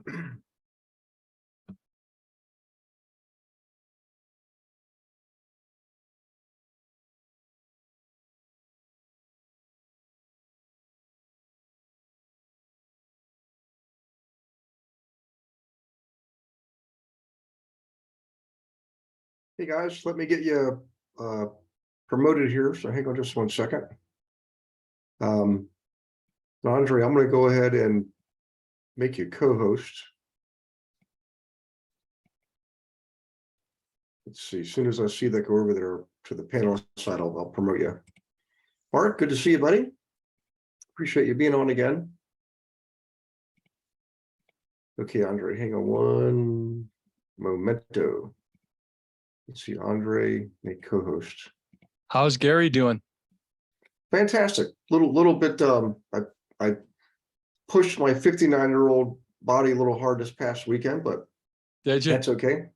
Hey guys, let me get you promoted here. So hang on just 1 second. Andre, I'm going to go ahead and make you co-host. Let's see. As soon as I see that go over there to the panel side, I'll promote you. Mark, good to see you, buddy. Appreciate you being on again. Okay, Andre, hang on one momento. Let's see, Andre, make co-host. How's Gary doing? Fantastic. Little bit. I pushed my 59-year-old body a little hard this past weekend, but did you? That's okay.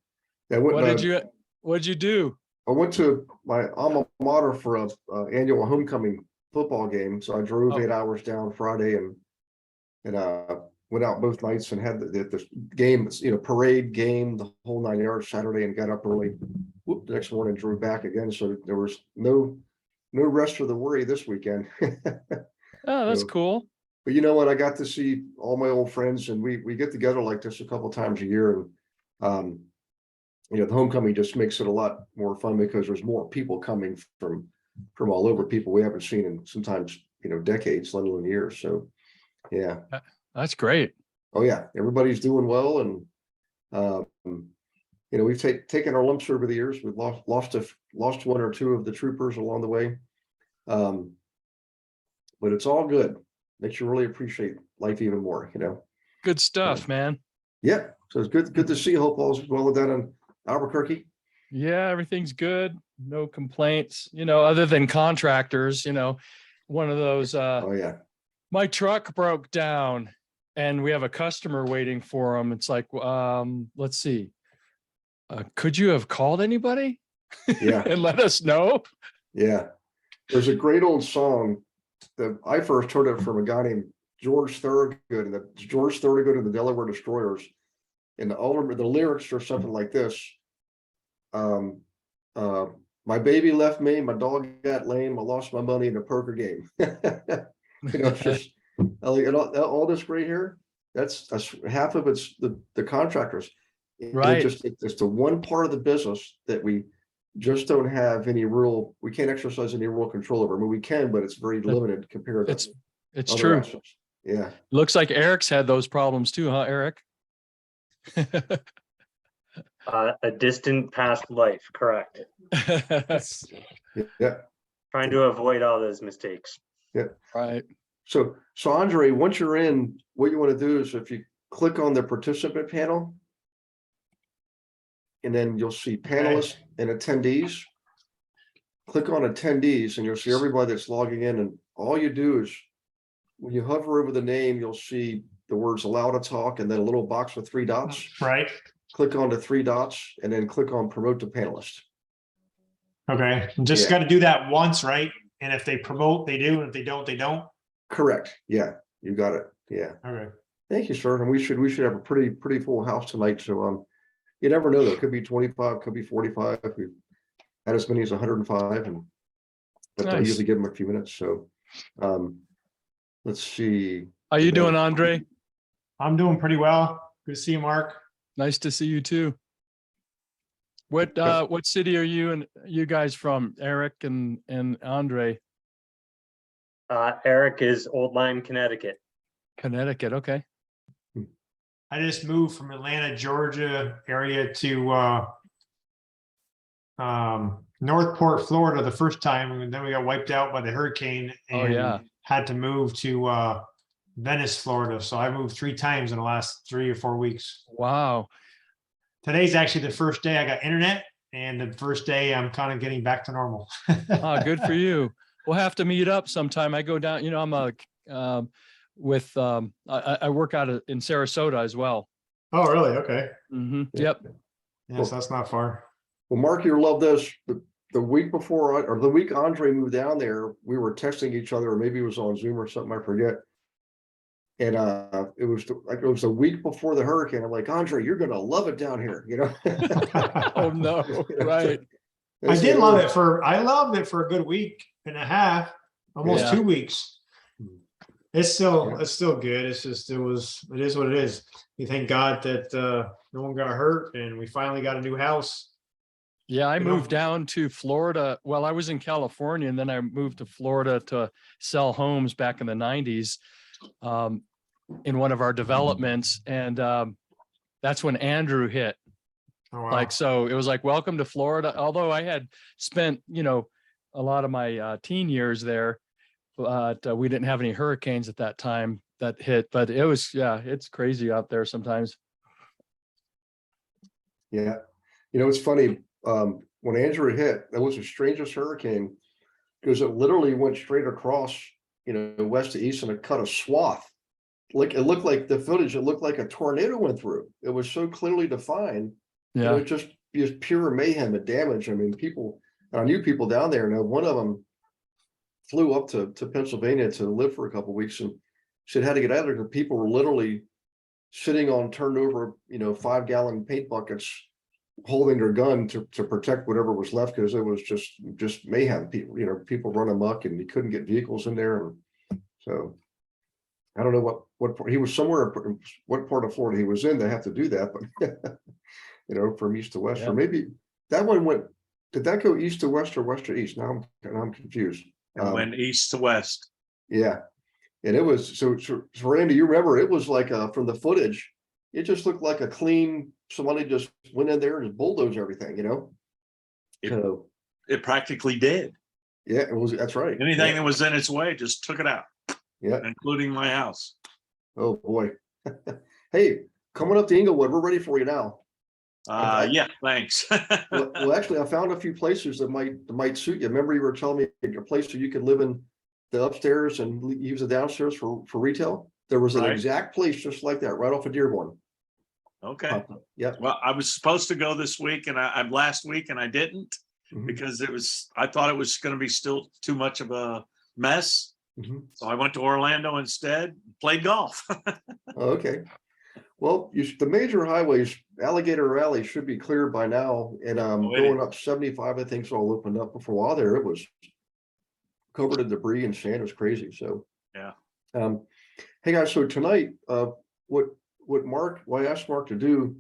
What'd you do? I went to my alma mater for a annual homecoming football game, so I drove 8 hours down Friday and went out both nights and had the game, parade game, the whole 9 yards Saturday, and got up early. The next morning drove back again, so there was no rest for the worry this weekend. Oh, that's cool. But you know what? I got to see all my old friends, and we get together like this a couple times a year, and the homecoming just makes it a lot more fun because there's more people coming from all over, people we haven't seen in sometimes decades, let alone years. So yeah, that's great. Oh yeah, everybody's doing well, and we've taken our lumps over the years. We've lost 1 or 2 of the troopers along the way, but it's all good. Makes you really appreciate life even more. Good stuff, man. Yeah, so it's good to see you. Hope all's well done in Albuquerque. Yeah, everything's good. No complaints. Other than contractors. One of those. Oh yeah. My truck broke down, and we have a customer waiting for him. It's like, let's see. Could you have called anybody? Yeah. And let us know? Yeah. There's a great old song that I first heard it from a guy named George Thorogood, and the Delaware Destroyers. And the lyrics are something like this. My baby left me, my dog got lame, I lost my money in a poker game. It's just all this gray hair, that's half of it's the contractors. Right. It's the one part of the business that we just don't have we can't exercise any real control over. I mean, we can, but it's very limited compared to it's true. assets. Yeah. Looks like Eric's had those problems too, huh, Eric? A distant past life, correct. Yeah. Trying to avoid all those mistakes. Yeah. Right. So Andre, once you're in, what you want to do is if you click on the participant panel, and then you'll see panelists and attendees. Click on attendees, and you'll see everybody that's logging in. And all you do is when you hover over the name, you'll see the words allow to talk, and then a little box with 3 dots. Right. Click on the 3 dots, and then click on promote to panelist. Okay. Just got to do that once, right? And if they promote, they do. And if they don't, they don't. Correct. Yeah, you got it. Yeah. Okay. Thank you, sir. And we should have a pretty full house tonight. So you never know, though. It could be 25, could be 45. We've had as many as 105, but I usually give them a few minutes. So let's see. How you doing, Andre? I'm doing pretty well. Good to see you, Mark. Nice to see you too. What city are you guys from, Eric and Andre? Eric is Old Lyme, Connecticut. Connecticut, okay. I just moved from Atlanta, Georgia area to Northport, Florida the first time, and then we got wiped out by the hurricane and had to move to Venice, Florida. So I moved 3 times in the last 3 or 4 weeks. Wow. Today's actually the first day I got internet, and the first day I'm kind of getting back to normal. Oh, good for you. We'll have to meet up sometime. I go down, I'm I work out in Sarasota as well. Oh, really? Okay. Mm-hmm. Yep. Yes, that's not far. Well, Mark, you'll love this. The week before, or the week Andre moved down there, we were texting each other, or maybe it was on Zoom or something, I forget. And it was like it was a week before the hurricane. I'm like, Andre, you're gonna love it down here, you know. Oh no, right. I loved it for a good week and a half, almost Yeah. 2 weeks. It's still good. It's just, it is what it is. We thank God that no one got hurt and we finally got a new house. Yeah, I You know? moved down to Florida. Well, I was in California and then I moved to Florida to sell homes back in the 90s in one of our developments. And that's when Andrew hit. Oh, wow. Like, so it was like, welcome to Florida. Although I had spent, a lot of my teen years there, but we didn't have any hurricanes at that time that hit. But it was, it's crazy out there sometimes. Yeah. It's funny. When Andrew hit, that was the strangest hurricane because it literally went straight across, west to east, and it cut a swath. Like it looked like the footage, it looked like a tornado went through. It was so clearly defined. Yeah. Just pure mayhem and damage. I mean, I knew people down there, and one of them flew up to Pennsylvania to live for a couple of weeks, and she had to get out of there because people were literally sitting on turned over, 5-gallon paint buckets, holding their gun to protect whatever was left, because it was just mayhem. People run amok, and you couldn't get vehicles in there. And so I don't know what part, he was somewhere, what part of Florida he was in to have to do that, but from east to west, or maybe that one did that go east to west or west to east? Now I'm confused. It went east to west. Yeah. And it was, so Randy, you remember, it was like from the footage, it just looked like a clean, somebody just went in there and bulldozed everything, It practically did. Yeah, it was, that's right. Anything that was in its way just took it out. Yeah. Including my house. Oh boy. Hey, coming up to Inglewood, we're ready for you now. Yeah, thanks. well, actually, I found a few places that might suit you. Remember, you were telling me a place where you could live in the upstairs and use the downstairs for retail. There was an exact place just like that right off of Dearborn. Okay. Yeah. Well, I was supposed to go this week, and I'm last week, and I didn't because I thought it was going to be still too much of a mess. So I went to Orlando instead, played golf. Okay. Well, the major highways, Alligator Alley should be clear by now, and going up 75, I think, is all opened up. But for a while there, it was covered in debris and sand. It was crazy. So yeah. Hey guys, so tonight, what I asked Mark to do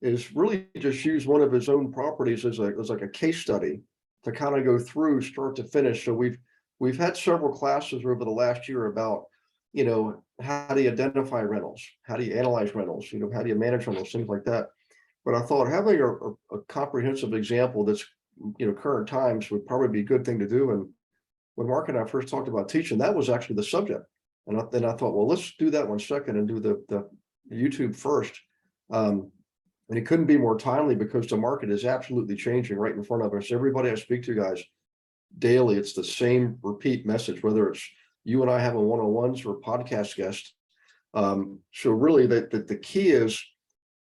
is really just use one of his own properties as like a case study to kind of go through start to finish. So we've had several classes over the last year about, how do you identify rentals? How do you analyze rentals? How do you manage rentals? Things like that. But I thought having a comprehensive example that's, current times would probably be a good thing to do. And when Mark and I first talked about teaching, that was actually the subject. And then I thought, well, let's do that one second and do the YouTube first. And it couldn't be more timely because the market is absolutely changing right in front of us. Everybody I speak to, guys, daily, it's the same repeat message, whether it's you and I having one-on-ones or podcast guests. So really the key is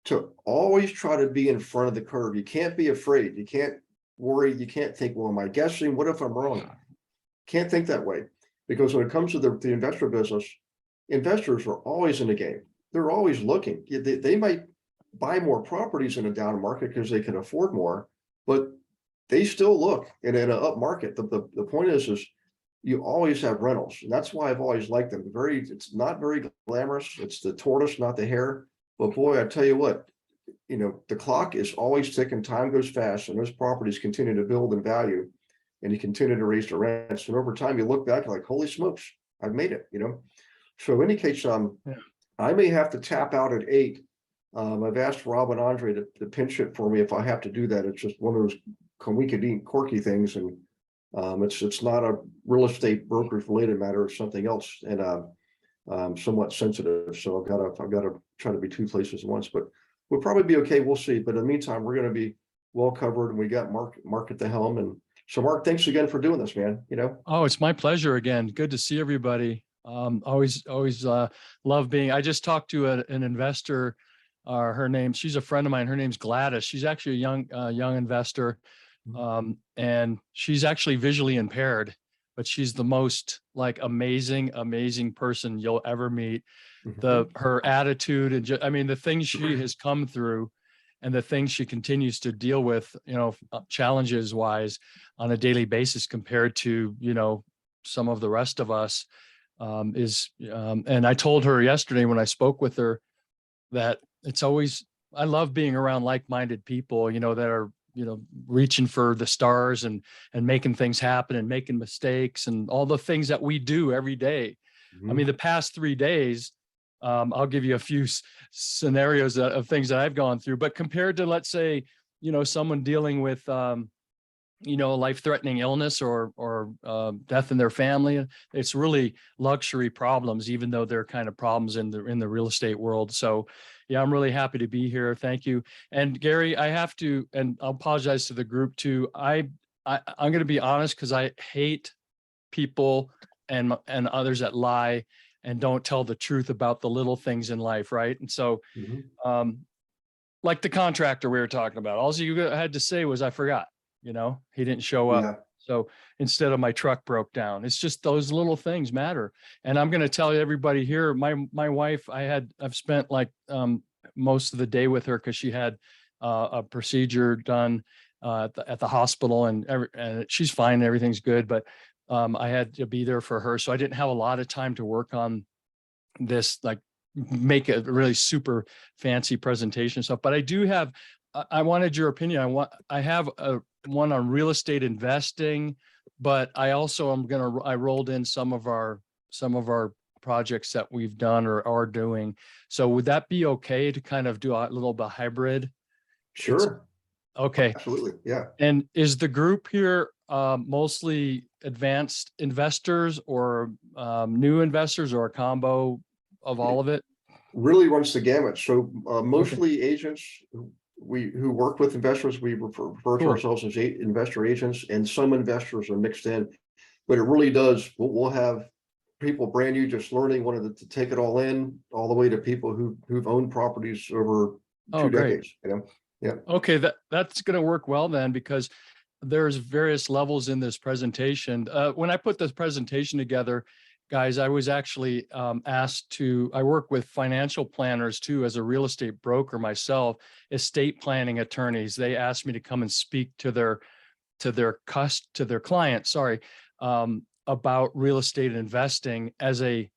to always try to be in front of the curve. You can't be afraid. You can't worry. You can't think, well, am I guessing? What if I'm wrong? Can't think that way, because when it comes to the investor business, investors are always in the game. They're always looking. They might buy more properties in a down market because they can afford more, but they still look. And in an up market, the point is you always have rentals. And that's why I've always liked them. It's not very glamorous. It's the tortoise, not the hare. But boy, I tell you what, the clock is always ticking. Time goes fast, and those properties continue to build in value, and you continue to raise the rents. And over time, you look back like, holy smokes, I've made it. So in any case, I may have to tap out at 8. I've asked Rob and Andre to pinch it for me if I have to do that. It's just one of those quirky things, and it's not a real estate brokerage related matter. It's something else, and somewhat sensitive. So I've got to try to be two places at once, but we'll probably be okay. We'll see. But in the meantime, we're going to be well covered, and we got Mark at the helm. And so, Mark, thanks again for doing this, man. Oh, it's my pleasure again. Good to see everybody. Always love being. I just talked to an investor. She's a friend of mine. Her name's Gladys. She's actually a young investor. And she's actually visually impaired, but she's the most amazing person you'll ever meet. her attitude and I mean, the things she has come through and the things she continues to deal with, challenges wise on a daily basis compared to, some of the rest of us and I told her yesterday when I spoke with her that I love being around like-minded people, that are, reaching for the stars and making things happen and making mistakes and all the things that we do every day. I mean, the past 3 days, I'll give you a few scenarios of things that I've gone through, but compared to, let's say, someone dealing with, life-threatening illness or death in their family, it's really luxury problems, even though they're kind of problems in the real estate world. So yeah, I'm really happy to be here. Thank you. And Gary, I have to, and I'll apologize to the group too. I'm going to be honest, because I hate people and others that lie and don't tell the truth about the little things in life, right? And so, like the contractor we were talking about, all you had to say was, I forgot, he didn't show up. Yeah. So instead of my truck broke down, it's just those little things matter. And I'm going to tell everybody here, my wife, I've spent like most of the day with her because she had a procedure done at the hospital and she's fine. Everything's good. But I had to be there for her. So I didn't have a lot of time to work on this, like make a really super fancy presentation stuff. But I do have, I wanted your opinion. I have one on real estate investing, but I also I rolled in some of our projects that we've done or are doing. So would that be okay to kind of do a little bit hybrid? Sure. Okay. Absolutely. Yeah. And is the group here mostly advanced investors or new investors or a combo of all of it? Really runs the gamut. So mostly agents who work with investors, we refer to ourselves as investor agents, and some investors are mixed in. But it really does. We'll have people brand new just learning, wanted to take it all in, all the way to people who've owned properties over 2 decades. Yeah. Okay, that's going to work well then, because there's various levels in this presentation. When I put this presentation together, guys, I was actually asked I work with financial planners too, as a real estate broker myself, estate planning attorneys. They asked me to come and speak to their clients, about real estate investing as a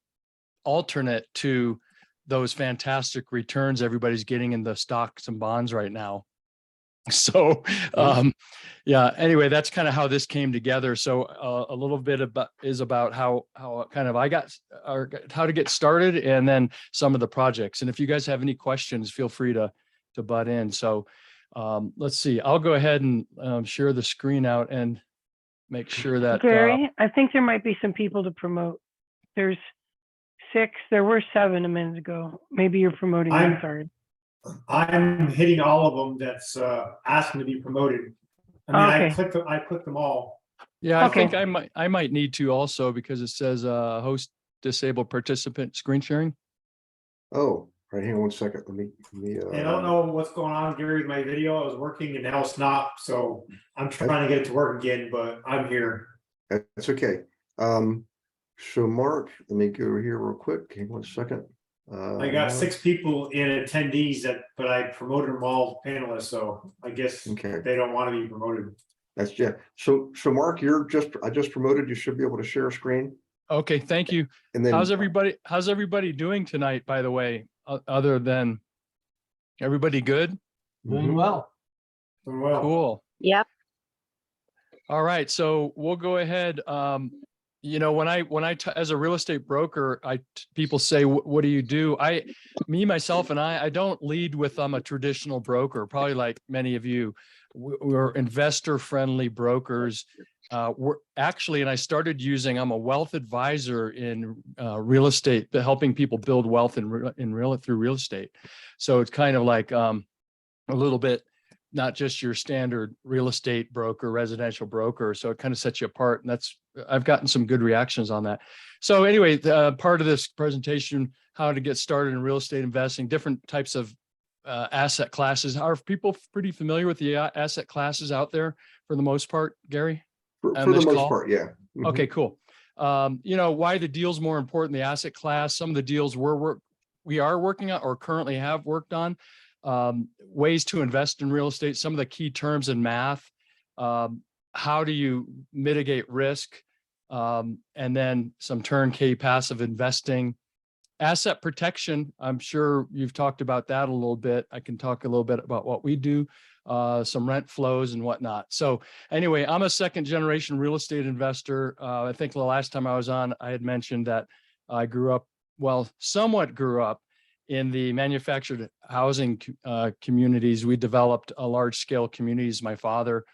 alternate to those fantastic returns everybody's getting in the stocks and bonds right now. So, yeah, anyway, that's kind of how this came together. So a little bit about how kind of how to get started, and then some of the projects. And if you guys have any questions, feel free to butt in. So let's see, I'll go ahead and share the screen out and make sure that Gary, I think there might be some people to promote. There's 6, there were 7 a minute ago. Maybe you're promoting. I'm sorry. I'm hitting all of them that's asking to be promoted. I mean, I clicked them all. Yeah, I think I might need to also, because it says host disabled participant screen sharing. Oh, right. Hang on 1 second. Let me I don't know what's going on, Gary, with my video. I was working and now it's not. So I'm trying to get it to work again, but I'm here. That's okay. So Mark, let me go over here real quick. Hang on 1 second. I got 6 people in attendees but I promoted them all panelists. So I guess they don't want to be promoted. That's So Mark, I just promoted. You should be able to share a screen. Okay, thank you. And then how's everybody doing tonight, by the way, other than everybody good? Doing well. Doing well. Cool. Yep. All right. So we'll go ahead. When I as a real estate broker, people say, what do you do? Myself and I don't lead with, I'm a traditional broker, probably like many of you. We're investor friendly brokers. We're actually, and I started I'm a wealth advisor in real estate, helping people build wealth through real estate. So it's kind of like a little bit, not just your standard real estate broker, residential broker. So it kind of sets you apart. And I've gotten some good reactions on that. So anyway, part of this presentation, how to get started in real estate investing, different types of asset classes. Are people pretty familiar with the asset classes out there for the most part, Gary? For the most part, yeah. Okay, cool. Why the deal's more important, the asset class. Some of the deals we're we are working on or currently have worked on ways to invest in real estate, some of the key terms in math. How do you mitigate risk? And then some turnkey passive investing. Asset protection, I'm sure you've talked about that a little bit. I can talk a little bit about what we do, some rent flows and whatnot. So anyway, I'm a second generation real estate investor. I think the last time I was on, I had mentioned that I grew up, well, somewhat grew up in the manufactured housing communities. We developed a large scale communities, my father.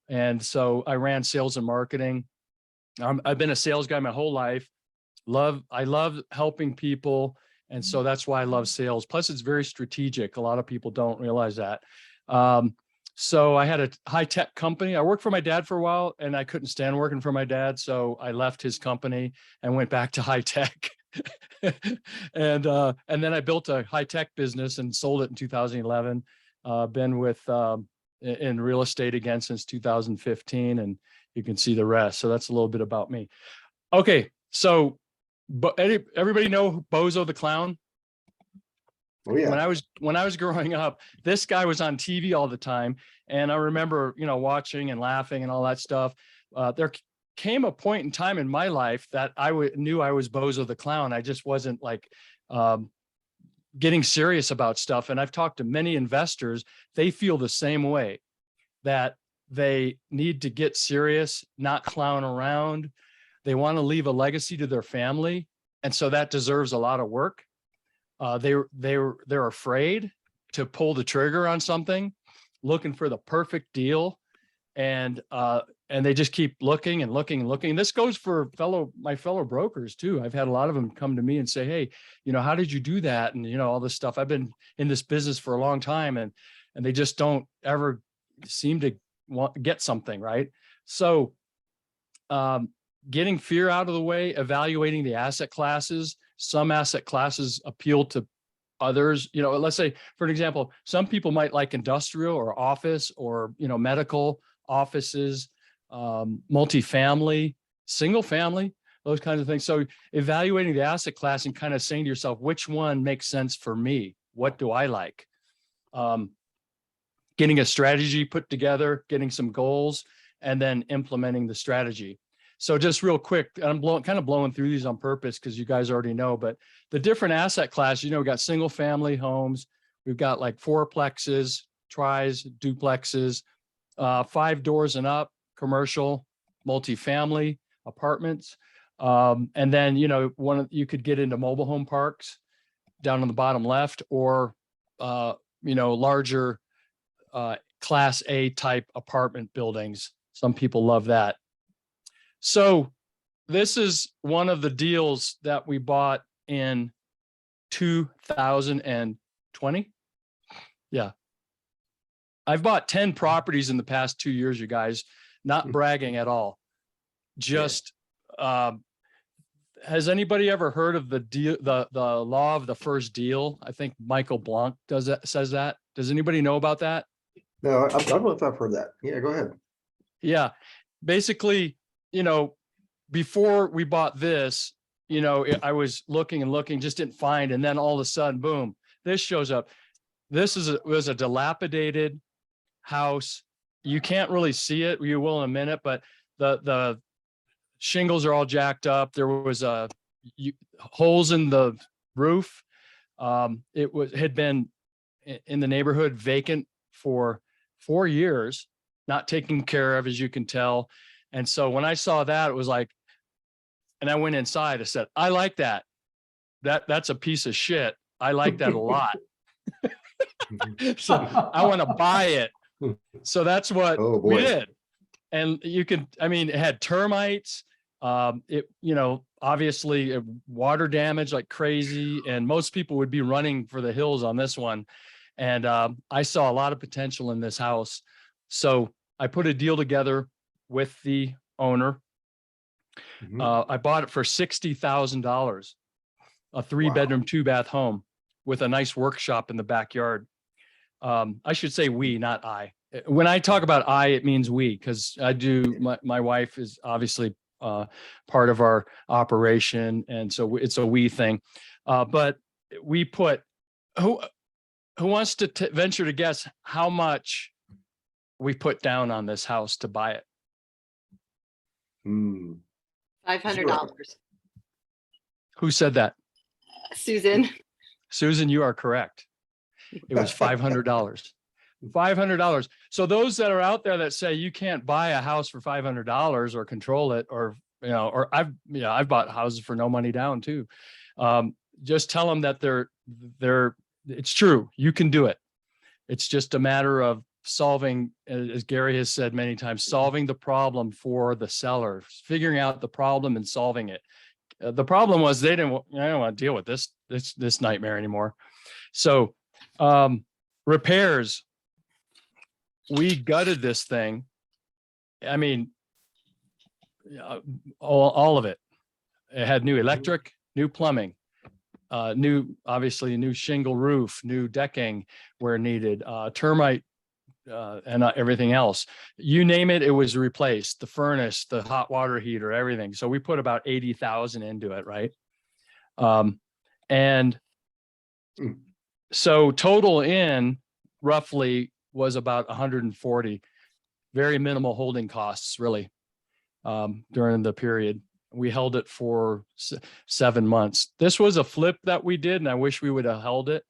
And so I ran sales and marketing. I've been a sales guy my whole life. I love helping people. And so that's why I love sales. Plus it's very strategic. A lot of people don't realize that. So I had a high tech company. I worked for my dad for a while and I couldn't stand working for my dad. So I left his company and went back to high tech. And then I built a high tech business and sold it in 2011. Been with, in real estate again since 2015, and you can see the rest. So that's a little bit about me. Okay. So, but everybody know Bozo the Clown? Oh yeah. When I was growing up, this guy was on TV all the time, and I remember, watching and laughing and all that stuff. There came a point in time in my life that I knew I was Bozo the Clown. I just wasn't like getting serious about stuff. And I've talked to many investors. They feel the same way, that they need to get serious, not clown around. They want to leave a legacy to their family, and so that deserves a lot of work. They're afraid to pull the trigger on something, looking for the perfect deal, and they just keep looking and looking and looking. This goes for my fellow brokers too. I've had a lot of them come to me and say, "Hey, how did you do that?" And all this stuff. I've been in this business for a long time, and they just don't ever seem to get something right. So, getting fear out of the way, evaluating the asset classes. Some asset classes appeal to others. Let's say, for an example, some people might like industrial or office or, medical offices, multifamily, single family, those kinds of things. So evaluating the asset class and kind of saying to yourself, which one makes sense for me? What do I like? Getting a strategy put together, getting some goals, and then implementing the strategy. So just real quick, I'm kind of blowing through these on purpose because you guys already know, but the different asset classes, we've got single family homes. We've got like fourplexes, tris, duplexes, 5 doors and up, commercial, multifamily apartments. And then, you could get into mobile home parks down on the bottom left, or, larger class A type apartment buildings. Some people love that. So this is one of the deals that we bought in 2020. Yeah. I've bought 10 properties in the past 2 years, you guys, not bragging at all. Just, has anybody ever heard of the deal, the law of the first deal? I think Michael Blanc says that. Does anybody know about that? No, I don't know if I've heard that. Yeah, go ahead. Yeah. Basically, before we bought this, I was looking and looking, just didn't find. And then all of a sudden, boom, this shows up. This was a dilapidated house. You can't really see it. You will in a minute, but the shingles are all jacked up. There was holes in the roof. It had been in the neighborhood vacant for 4 years, not taken care of, as you can tell. And so when I saw that, it was like, and I went inside, I said, I like that. That's a piece of shit. I like that a lot. So I want to buy it. So that's what we did. And it had termites. Obviously water damage like crazy. And most people would be running for the hills on this one. And I saw a lot of potential in this house. So I put a deal together with the owner. I bought it for $60,000, a 3-bedroom, 2-bath home with a nice workshop in the backyard. I should say we, not I. When I talk about I, it means we, because I do. My wife is obviously part of our operation, and so it's a we thing. But we put, who wants to venture to guess how much we put down on this house to buy it? $500. Who said that? Susan. Susan, you are correct. It was $500. $500. So those that are out there that say you can't buy a house for $500 or control it, or, or I've bought houses for no money down too. Just tell them that it's true. You can do it. It's just a matter of solving, as Gary has said many times, solving the problem for the seller, figuring out the problem and solving it. The problem was I don't want to deal with this nightmare anymore. So repairs, we gutted this thing. I mean, all of it. It had new electric, new plumbing, obviously new shingle roof, new decking where needed, termite, and everything else. You name it, it was replaced. The furnace, the hot water heater, everything. So we put about 80,000 into it, right? So total in roughly was about 140. Very minimal holding costs, really, during the period. We held it for 7 months. This was a flip that we did, and I wish we would have held it.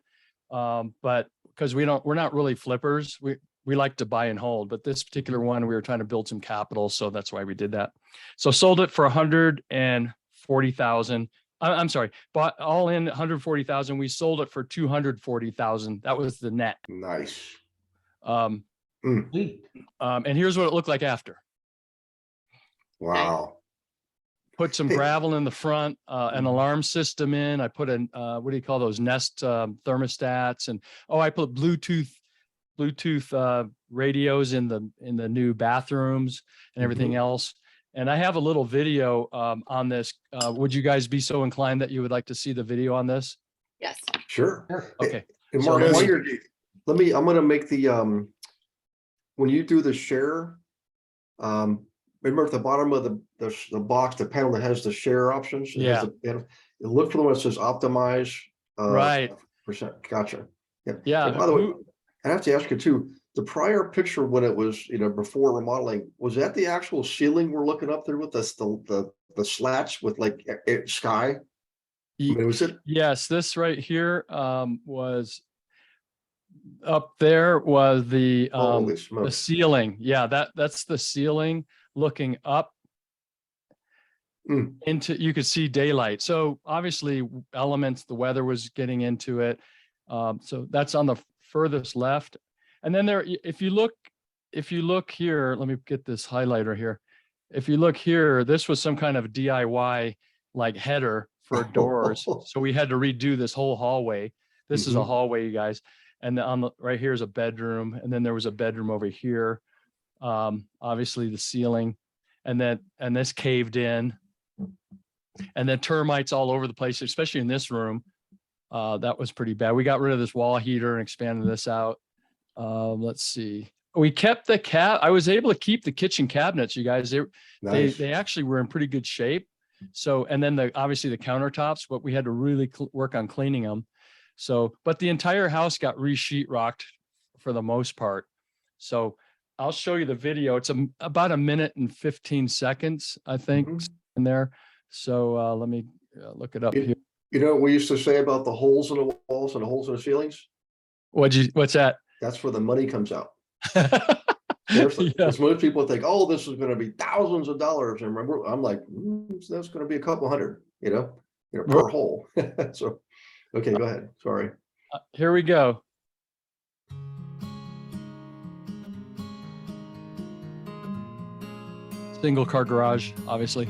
But because we're not really flippers. We like to buy and hold, but this particular one, we were trying to build some capital. So that's why we did that. So sold it for 140,000. I'm sorry, bought all in 140,000. We sold it for 240,000. That was the net. Nice. And here's what it looked like after. Wow. Put some gravel in the front, an alarm system in. I put what do you call those, Nest thermostats, and I put Bluetooth radios in the new bathrooms and everything else. And I have a little video on this. Would you guys be so inclined that you would like to see the video on this? Yes. Sure. Okay. And Mark, while you're, I'm going to make the, when you do the share, remember at the bottom of the box, the panel that has the share options. Yeah. Look for the one that says optimize. Right. Percent. Gotcha. Yeah. Yeah. And by the way, I have to ask you too, the prior picture when it was, before remodeling, was that the actual ceiling we're looking up there with the slats with like sky? I mean, was it? Yes, this right here was up there was the ceiling. Yeah, that's the ceiling looking up into, you could see daylight. So obviously elements, the weather was getting into it. So that's on the furthest left. And then there, if you look here, let me get this highlighter here. If you look here, this was some kind of DIY like header for doors. So we had to redo this whole hallway. This is a hallway, you guys. And on the right here is a bedroom. And then there was a bedroom over here. Obviously the ceiling, and this caved in, and then termites all over the place, especially in this room. That was pretty bad. We got rid of this wall heater and expanded this out. Let's see. We kept I was able to keep the kitchen cabinets, you guys. They actually were in pretty good shape. So, and then obviously the countertops, but we had to really work on cleaning them. So, but the entire house got re-sheetrocked for the most part. So I'll show you the video. It's about 1 minute and 15 seconds, I think, in there. So let me look it up here. You know what we used to say about the holes in the walls and the holes in the ceilings? What's that? That's where the money comes out. Because most people think, oh, this is going to be thousands of dollars. And remember, I'm like, that's going to be a couple hundred, per hole. So, okay, go ahead. Sorry. Here we go. Single car garage, obviously.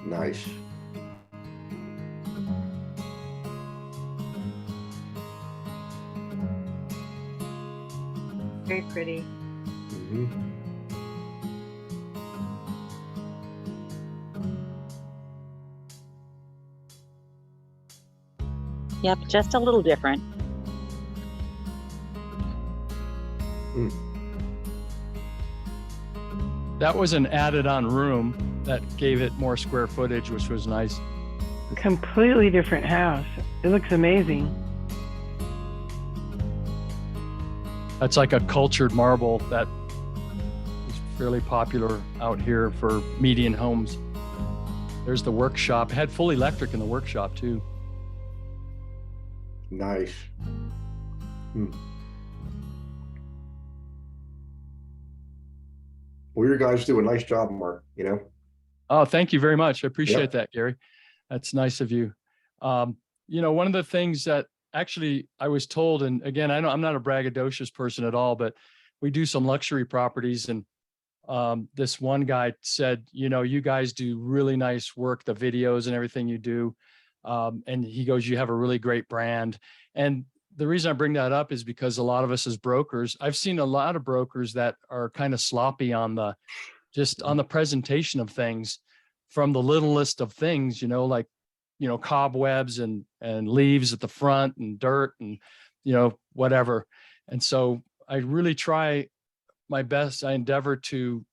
Nice. Very pretty. Yep, just a little different. that was an added on room that gave it more square footage, which was nice. Completely different house. It looks amazing. That's like a cultured marble that is fairly popular out here for median homes. There's the workshop. It had full electric in the workshop too. Nice. Well, you guys do a nice job, Mark, you know? Oh, thank you very much. I appreciate that, Gary. That's nice of you. You know, one of the things that actually I was told, and again, I know I'm not a braggadocious person at all, but we do some luxury properties, and this one guy said, you know, you guys do really nice work, the videos and everything you do. And he goes, you have a really great brand. And the reason I bring that up is because a lot of us as brokers, I've seen a lot of brokers that are kind of sloppy on the, just on the presentation of things, from the littlest of things, you know, like, you know, cobwebs and leaves at the front and dirt and, you know, whatever. And so I really try my best. I endeavor to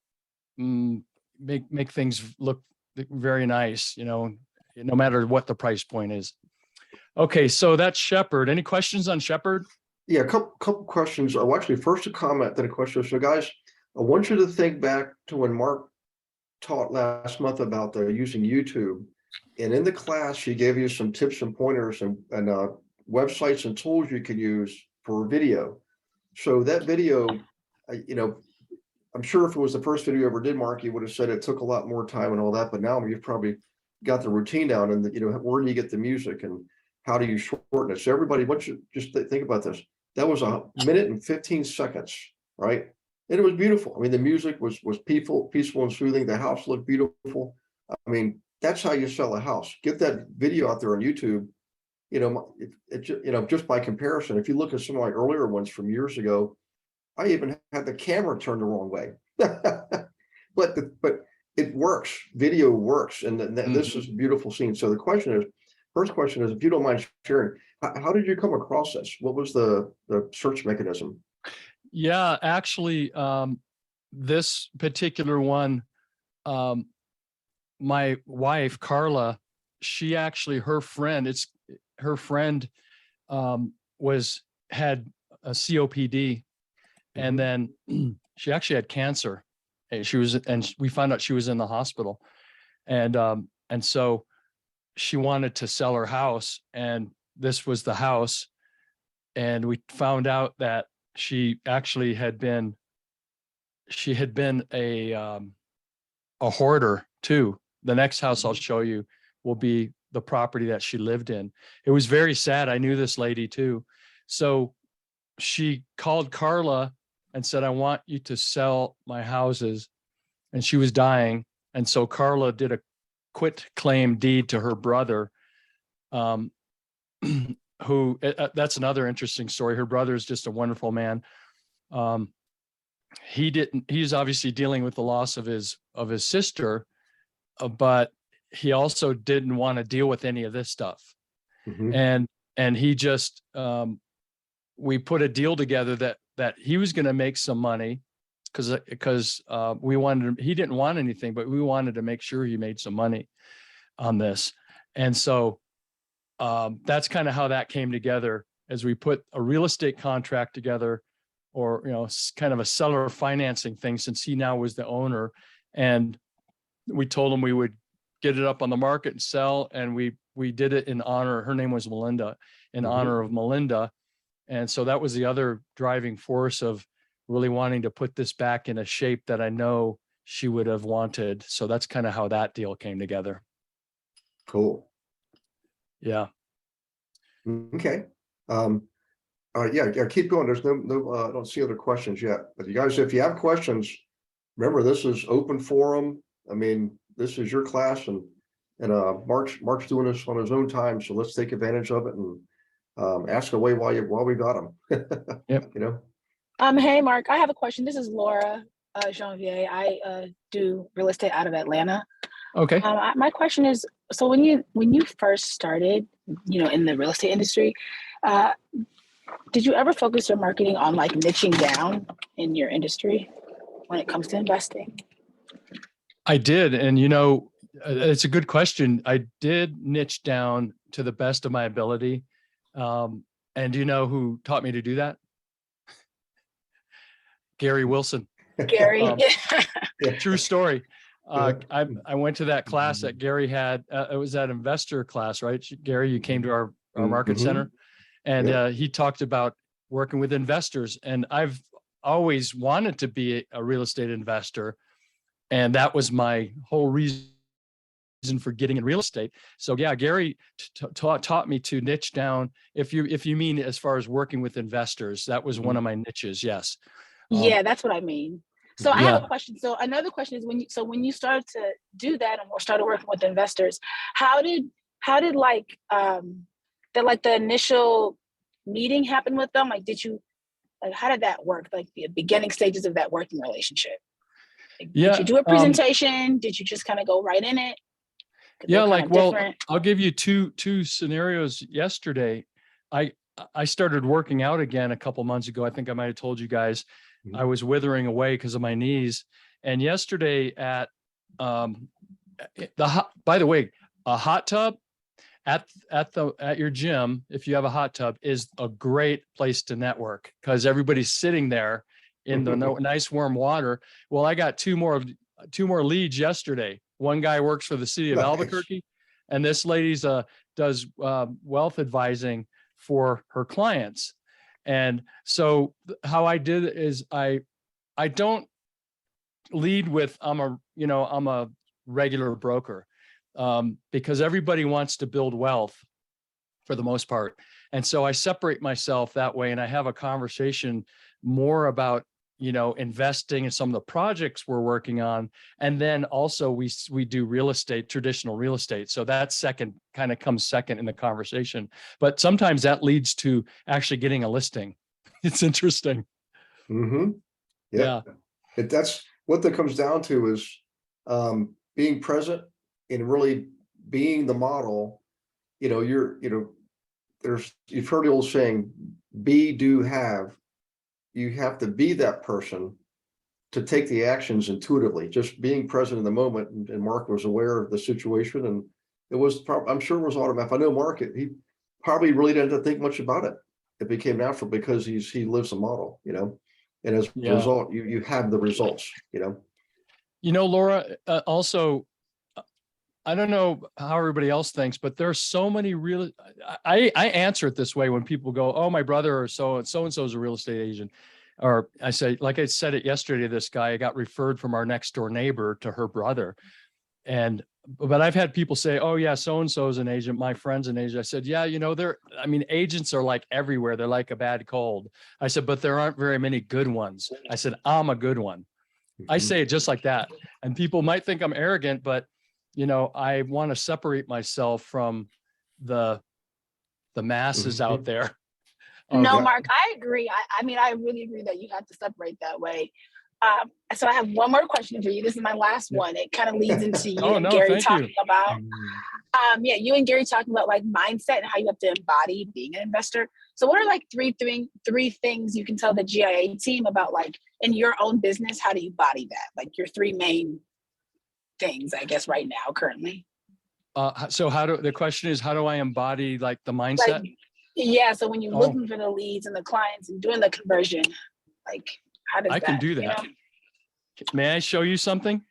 make things look very nice, you know, no matter what the price point is. Okay, so that's Shepherd. Any questions on Shepherd? Yeah, a couple questions. Oh, actually, first a comment, then a question. So guys, I want you to think back to when Mark taught last month about using YouTube. And in the class, he gave you some tips and pointers and websites and tools you could use for video. So that video, you know, I'm sure if it was the first video you ever did, Mark, you would have said it took a lot more time and all that. But now you've probably got the routine down, and you know, where do you get the music and how do you shorten it? So everybody, once you just think about this, that was 1 minute and 15 seconds, right? And it was beautiful. I mean, the music was peaceful and soothing. The house looked beautiful. I mean, that's how you sell a house. Get that video out there on YouTube. You know, you know, just by comparison, if you look at some of my earlier ones from years ago, I even had the camera turned the wrong way. but it works. Video works, and this is a beautiful scene. So the first question is, if you don't mind sharing, how did you come across this? What was the search mechanism? Yeah, actually, this particular one, my wife, Carla, she actually, her friend had a COPD, and then she actually had cancer. And we found out she was in the hospital. And so she wanted to sell her house, and this was the house. And we found out that she actually had been a hoarder too. The next house I'll show you will be the property that she lived in. It was very sad. I knew this lady too. So she called Carla and said, I want you to sell my houses. And she was dying. And so Carla did a quit claim deed to her brother, who that's another interesting story. Her brother is just a wonderful man. He's obviously dealing with the loss of his sister, but he also didn't want to deal with any of this stuff. And he just, we put a deal together that he was going to make some money because he didn't want anything, but we wanted to make sure he made some money on this. And so that's kind of how that came together, as we put a real estate contract together, or, you know, kind of a seller financing thing, since he now was the owner. And we told him we would get it up on the market and sell. And we did it in honor. Her name was Melinda, in honor of Melinda. And so that was the other driving force of really wanting to put this back in a shape that I know she would have wanted. So that's kind of how that deal came together. Cool. Yeah. Okay. Yeah, keep going. There's no I don't see other questions yet. But you guys, if you have questions, remember, this is open forum. I mean, this is your class, and Mark's doing this on his own time. So let's take advantage of it and ask away while we got him. Yep. You know. Hey, Mark, I have a question. This is Laura Janvier. I do real estate out of Atlanta. Okay. My question is, so when you first started, you know, in the real estate industry, did you ever focus your marketing on like niching down in your industry when it comes to investing? I did. And, it's a good question. I did niche down to the best of my ability. And do you know who taught me to do that? Gary Wilson. Gary. Um, True story. Yeah. I went to that class that Gary had. It was that investor class, right? Gary, you came to our market center, and he talked about working with investors. And I've always wanted to be a real estate investor, and that was my whole reason for getting in real estate. So yeah, Gary taught me to niche down. If you mean as far as working with investors, that was one of my niches. Yes. Yeah, that's what I mean. So I Yeah. have a question. So another question is when you started to do that and started working with investors, how did the initial meeting happen with them? How did that work? Like the beginning stages of that working relationship? Did you do a presentation? Did you just kind of go right in it? Yeah, I'll give you two scenarios. Yesterday, I started working out again a couple months ago. I think I might have told you guys I was withering away because of my knees. And yesterday by the way, a hot tub at your gym, if you have a hot tub, is a great place to network because everybody's sitting there in the nice warm water. Well, I got two more leads yesterday. One guy works for the city of Albuquerque, and this lady's does wealth advising for her clients. And so how I did it is I don't lead with I'm a regular broker, because everybody wants to build wealth for the most part. And so I separate myself that way, and I have a conversation more about investing in some of the projects we're working on. And then also we do real estate, traditional real estate. So that comes second in the conversation. But sometimes that leads to actually getting a listing. It's interesting. Yeah. That's what that comes down to is being present and really being the model. You've heard the old saying, be, do, have. You have to be that person to take the actions intuitively, just being present in the moment. And Mark was aware of the situation, and it was I'm sure it was automatic. If I know Mark, he probably really didn't think much about it. It became natural because he lives a model, and as a result, you have the results, Laura, also, I don't know how everybody else thinks, but there's so many I answer it this way when people go, oh, my brother or so-and-so is a real estate agent. Or I say, like I said it yesterday, this guy got referred from our next door neighbor to her brother. But I've had people say, oh yeah, so-and-so is an agent. My friend's an agent. I said, yeah, agents are like everywhere. They're like a bad cold. I said, but there aren't very many good ones. I said, I'm a good one. I say it just like that. And people might think I'm arrogant, but I want to separate myself from the masses out there. No, Mark, I agree. I really agree that you have to separate that way. So I have one more question for you. This is my last one. It kind of leads into you and Gary talking about, you and Gary talking about like mindset and how you have to embody being an investor. So what are like three things you can tell the GIA team about, like in your own business, how do you embody that? Like your three main things, I guess, right now, currently. So the question is, how do I embody like the mindset? So when you're looking for the leads and the clients and doing the conversion, like how does I can do that. May I show you something?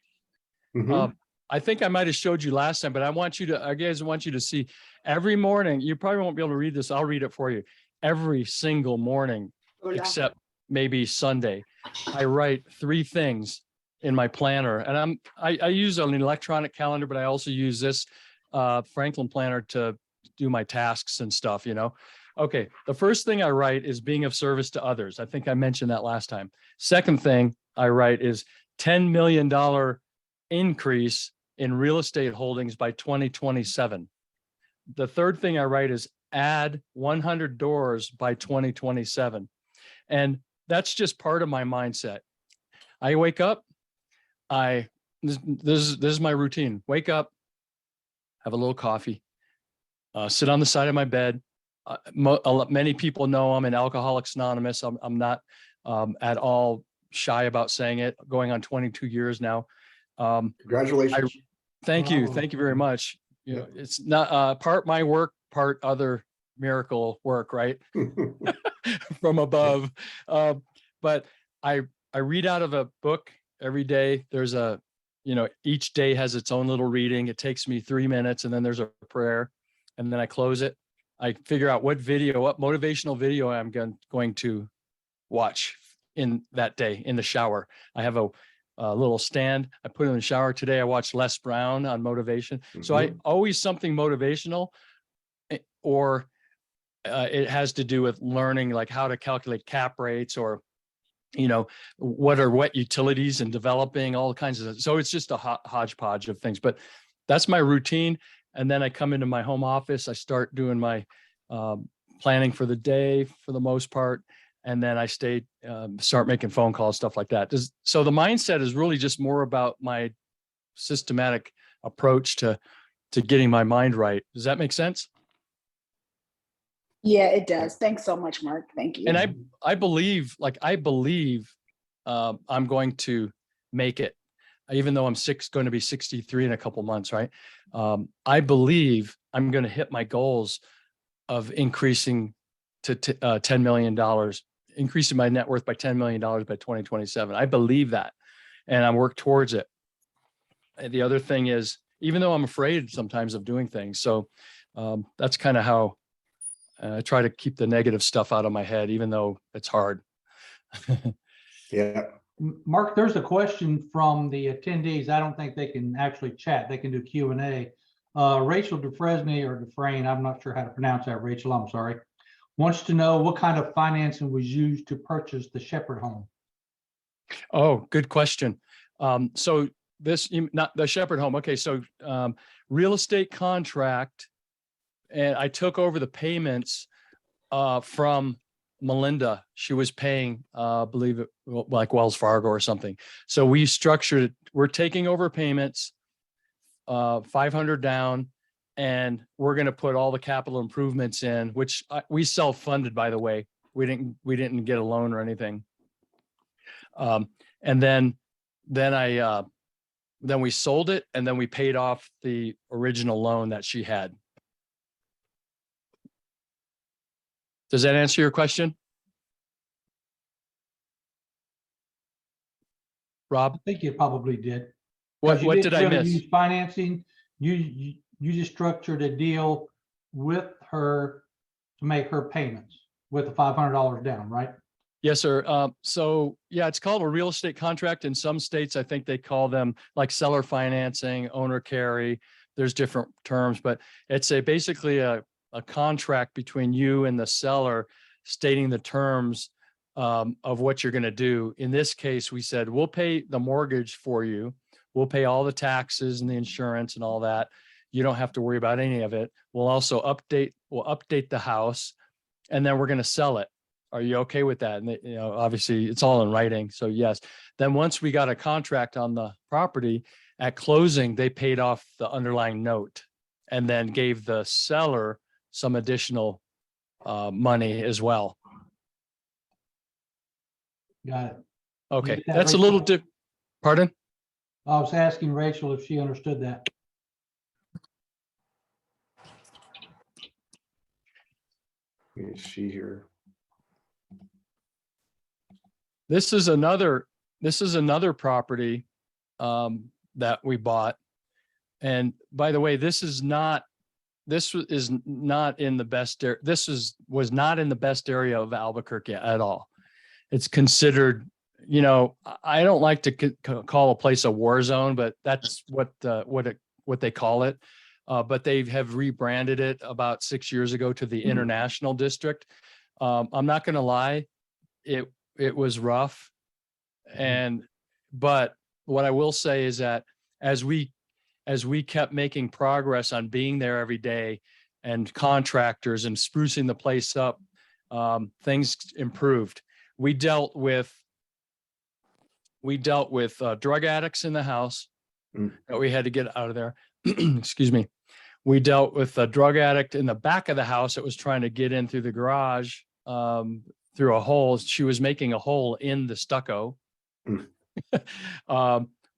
I think I might have showed you last time, but I want you to see every morning. You probably won't be able to read this. I'll read it for you. Every single morning, except maybe Sunday, I write 3 things in my planner, and I use an electronic calendar, but I also use this Franklin planner to do my tasks and stuff. Okay, the first thing I write is being of service to others. I think I mentioned that last time. Second thing I write is $10 million increase in real estate holdings by 2027. The third thing I write is add 100 doors by 2027. And that's just part of my mindset. I wake up, this is my routine. Wake up, have a little coffee, sit on the side of my bed. Many people know I'm in Alcoholics Anonymous. I'm not at all shy about saying it, going on 22 years now. Congratulations. Thank you. Bravo. Thank you very much. You know, Yeah. it's not part my work, part other miracle work, right? From above. But I read out of a book every day. There's each day has its own little reading. It takes me 3 minutes, and then there's a prayer, and then I close it. I figure out what motivational video I'm going to watch in that day in the shower. I have a little stand. I put it in the shower today. I watched Les Brown on motivation. So I always something motivational, or it has to do with learning, like how to calculate cap rates, or what are wet utilities and developing all kinds of. So it's just a hodgepodge of things. But that's my routine. And then I come into my home office. I start doing my planning for the day for the most part. And then I start making phone calls, stuff like that. So the mindset is really just more about my systematic approach to getting my mind right. Does that make sense? Yeah, it does. Thanks so much, Mark. Thank you. And I believe I'm going to make it, even though I'm going to be 63 in a couple months, right? I believe I'm going to hit my goals of increasing to $10 million, increasing my net worth by $10 million by 2027. I believe that, and I work towards it. And the other thing is, even though I'm afraid sometimes of doing things, so that's kind of how I try to keep the negative stuff out of my head, even though it's hard. Yeah. Mark, there's a question from the attendees. I don't think they can actually chat. They can do Q&A. Rachel Dufresne or Dufresne, I'm not sure how to pronounce that, Rachel, I'm sorry, wants to know what kind of financing was used to purchase the Shepherd home. Oh, good question. So not the Shepherd home. Okay, so real estate contract, and I took over the payments from Melinda. She was paying, I believe it like Wells Fargo or something. So we structured it. We're taking over payments, 500 down, and we're going to put all the capital improvements in, which we self-funded, by the way. We didn't get a loan or anything. And then we sold it, and then we paid off the original loan that she had. Does that answer your question, Rob? I think it probably did. What You did I really miss? use financing. You just structured a deal with her to make her payments with the $500 down, right? Yes, sir. So yeah, it's called a real estate contract. In some states, I think they call them like seller financing, owner carry. There's different terms, but it's basically a contract between you and the seller stating the terms of what you're going to do. In this case, we said, we'll pay the mortgage for you. We'll pay all the taxes and the insurance and all that. You don't have to worry about any of it. We'll also update the house, and then we're going to sell it. Are you okay with that? And obviously it's all in writing. So yes. Then once we got a contract on the property, at closing, they paid off the underlying note and then gave the seller some additional money as well. Got it. Okay, get that, that's a Rachel? little pardon? I was asking Rachel if she understood that. Let me see here. This is another property that we bought. And by the way, this is not in the best area. Was not in the best area of Albuquerque at all. It's considered, I don't like to call a place a war zone, but that's what they call it. But they have rebranded it about 6 years ago to the International District. I'm not going to lie, it was rough, but what I will say is that as we kept making progress on being there every day and contractors and sprucing the place up, things improved. We dealt with drug addicts in the house that we had to get out of there. Excuse me. We dealt with a drug addict in the back of the house that was trying to get in through the garage through a hole. She was making a hole in the stucco.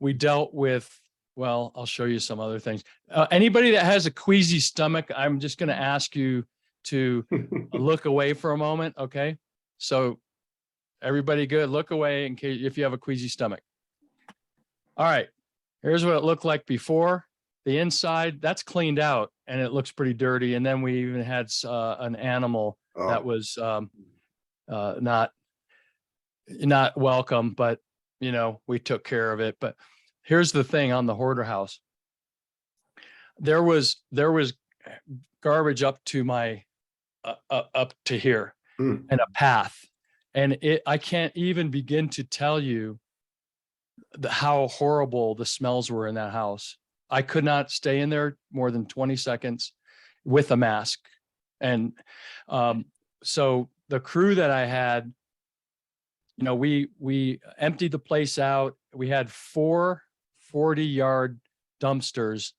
we dealt with, well, I'll show you some other things. Anybody that has a queasy stomach, I'm just going to ask you to look away for a moment. Okay. So everybody good, look away in case if you have a queasy stomach. All right. Here's what it looked like before. The inside, that's cleaned out and it looks pretty dirty. And then we even had an animal that was not welcome, but we took care of it. But here's the thing on the hoarder house. There was garbage up to my up to here and a path. And I can't even begin to tell you how horrible the smells were in that house. I could not stay in there more than 20 seconds with a mask. And so the crew that I had, we emptied the place out. We had 4 40-yard dumpsters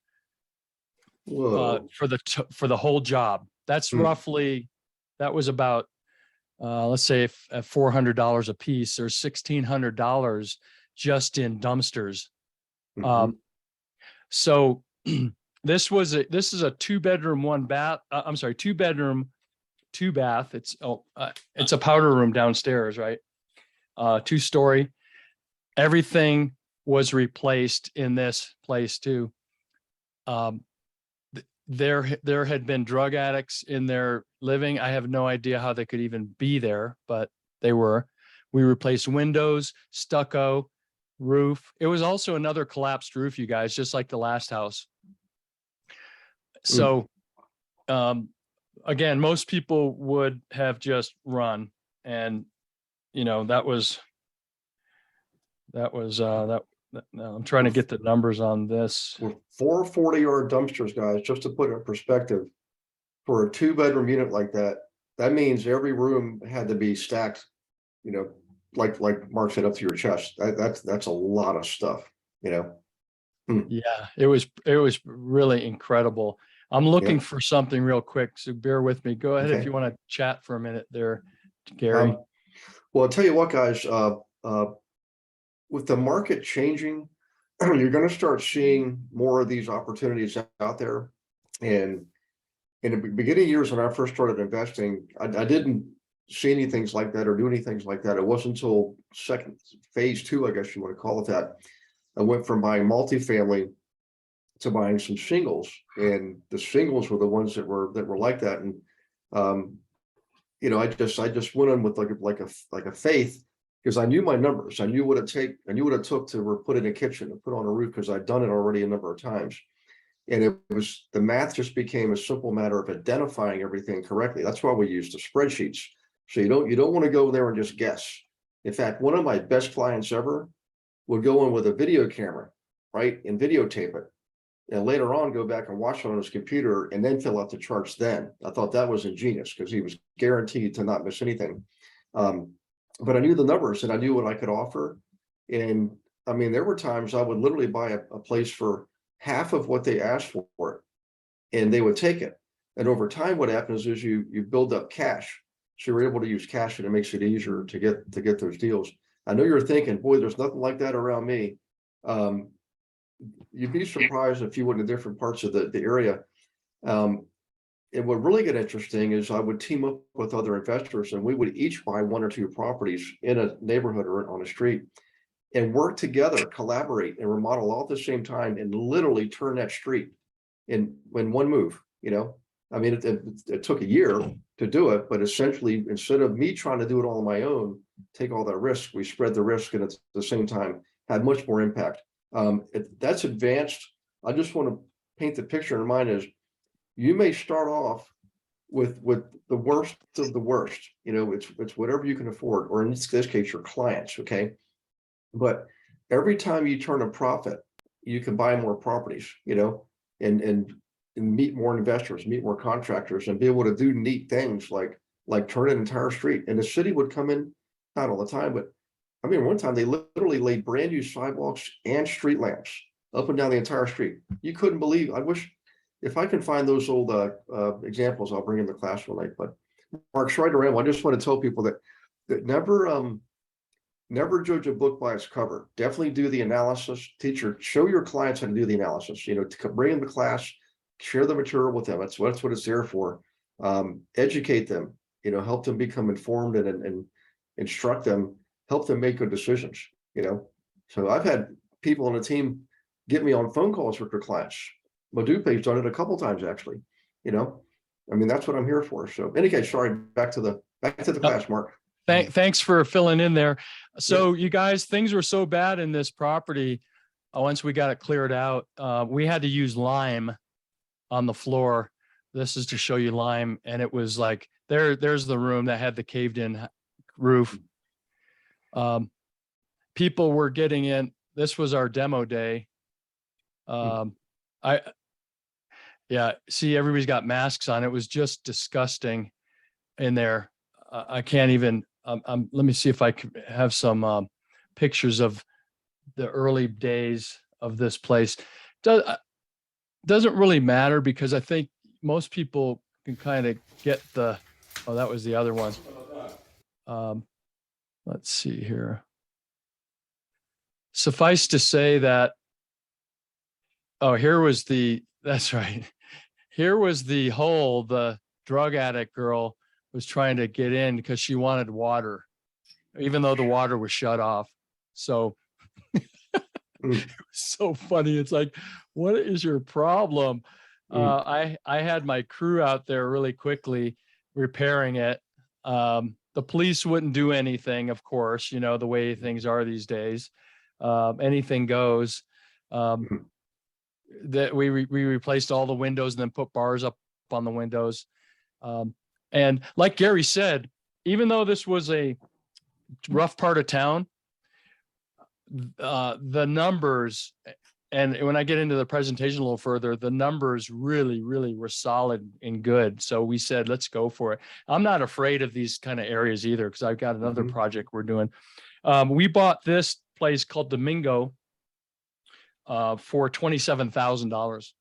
for the whole job. That's roughly, that was about, let's say at $400 a piece, or $1,600 just in dumpsters. So this is a 2-bedroom, 1 bath. I'm sorry, 2-bedroom, 2 bath. It's a powder room downstairs, right? 2-story. Everything was replaced in this place too. There had been drug addicts in there living. I have no idea how they could even be there, but they were. We replaced windows, stucco, roof. It was also another collapsed roof, you guys, just like the last house. So, again, most people would have just run, and that was I'm trying to get the numbers on this. 4 40-yard dumpsters, guys, just to put it in perspective, for a 2-bedroom unit like that, that means every room had to be stacked, like Mark said, up to your chest. That's a lot of stuff, Yeah, it was really incredible. I'm looking for something real quick, so bear with me. Go ahead if you want to chat for a minute there, Gary. Well, I'll tell you what, guys, with the market changing, you're going to start seeing more of these opportunities out there. And in the beginning years when I first started investing, I didn't see anything like that or do anything like that. It wasn't until phase 2, I guess you want to call it that. I went from buying multifamily to buying some shingles, and the shingles were the ones that were like that. And I just went on with like a faith, because I knew my numbers. I knew what it took to put in a kitchen and put on a roof, because I'd done it already a number of times. And the math just became a simple matter of identifying everything correctly. That's why we use the spreadsheets. So you don't want to go there and just guess. In fact, one of my best clients ever would go in with a video camera, right, and videotape it, and later on go back and watch it on his computer and then fill out the charts then. I thought that was ingenious, because he was guaranteed to not miss anything. But I knew the numbers and I knew what I could offer. And I mean, there were times I would literally buy a place for half of what they asked for, and they would take it. And over time, what happens is you build up cash. So you're able to use cash, and it makes it easier to get those deals. I know you're thinking, boy, there's nothing like that around me. You'd be surprised if you went to different parts of the area. And what really got interesting is I would team up with other investors, and we would each buy 1 or 2 properties in a neighborhood or on a street, and work together, collaborate, and remodel all at the same time, and literally turn that street in one move. I mean, it took a year to do it, but essentially, instead of me trying to do it all on my own, take all that risk, we spread the risk, and at the same time had much more impact. That's advanced. I just want to paint the picture in mind is, you may start off with the worst of the worst. It's whatever you can afford, or in this case, your clients. Okay. But every time you turn a profit, you can buy more properties, and meet more investors, meet more contractors, and be able to do neat things like turn an entire street. And the city would come in, not all the time, but I mean, one time they literally laid brand new sidewalks and street lamps up and down the entire street. You couldn't believe. I wish, if I can find those old examples, I'll bring in the class one night. But Mark's right around. I just want to tell people that never never judge a book by its cover. Definitely do the analysis. Teacher, show your clients how to do the analysis, you know, to bring them to class, share the material with them. That's what it's there for. Educate them, you know, help them become informed and instruct them, help them make good decisions, you know. So I've had people on the team get me on phone calls with their clients. Madupe's done it a couple times actually, you know. I mean, that's what I'm here for. So anyway, sorry, back to the class, Mark. Thanks for filling in there. So you guys, things were so bad in this property. Once we got it cleared out, we had to use lime on the floor. This is to show you lime. And it was like, there's the room that had the caved in roof. People were getting in. This was our demo day. See, everybody's got masks on. It was just disgusting in there. I can't even, let me see if I can have some pictures of the early days of this place. Doesn't really matter because I think most people can kind of get the, oh, that was the other one. Let's see here. Suffice to say that, oh, here was that's right. Here was the hole the drug addict girl was trying to get in because she wanted water, even though the water was shut off. So it was so funny. It's like, what is your problem? I had my crew out there really quickly repairing it. The police wouldn't do anything, of course, you know, the way things are these days. Anything goes. That we replaced all the windows and then put bars up on the windows. And like Gary said, even though this was a rough part of town, the numbers, and when I get into the presentation a little further, the numbers really, really were solid and good. So we said, let's go for it. I'm not afraid of these kind of areas either, because I've got another project we're doing. We bought this place called Domingo for $27,000.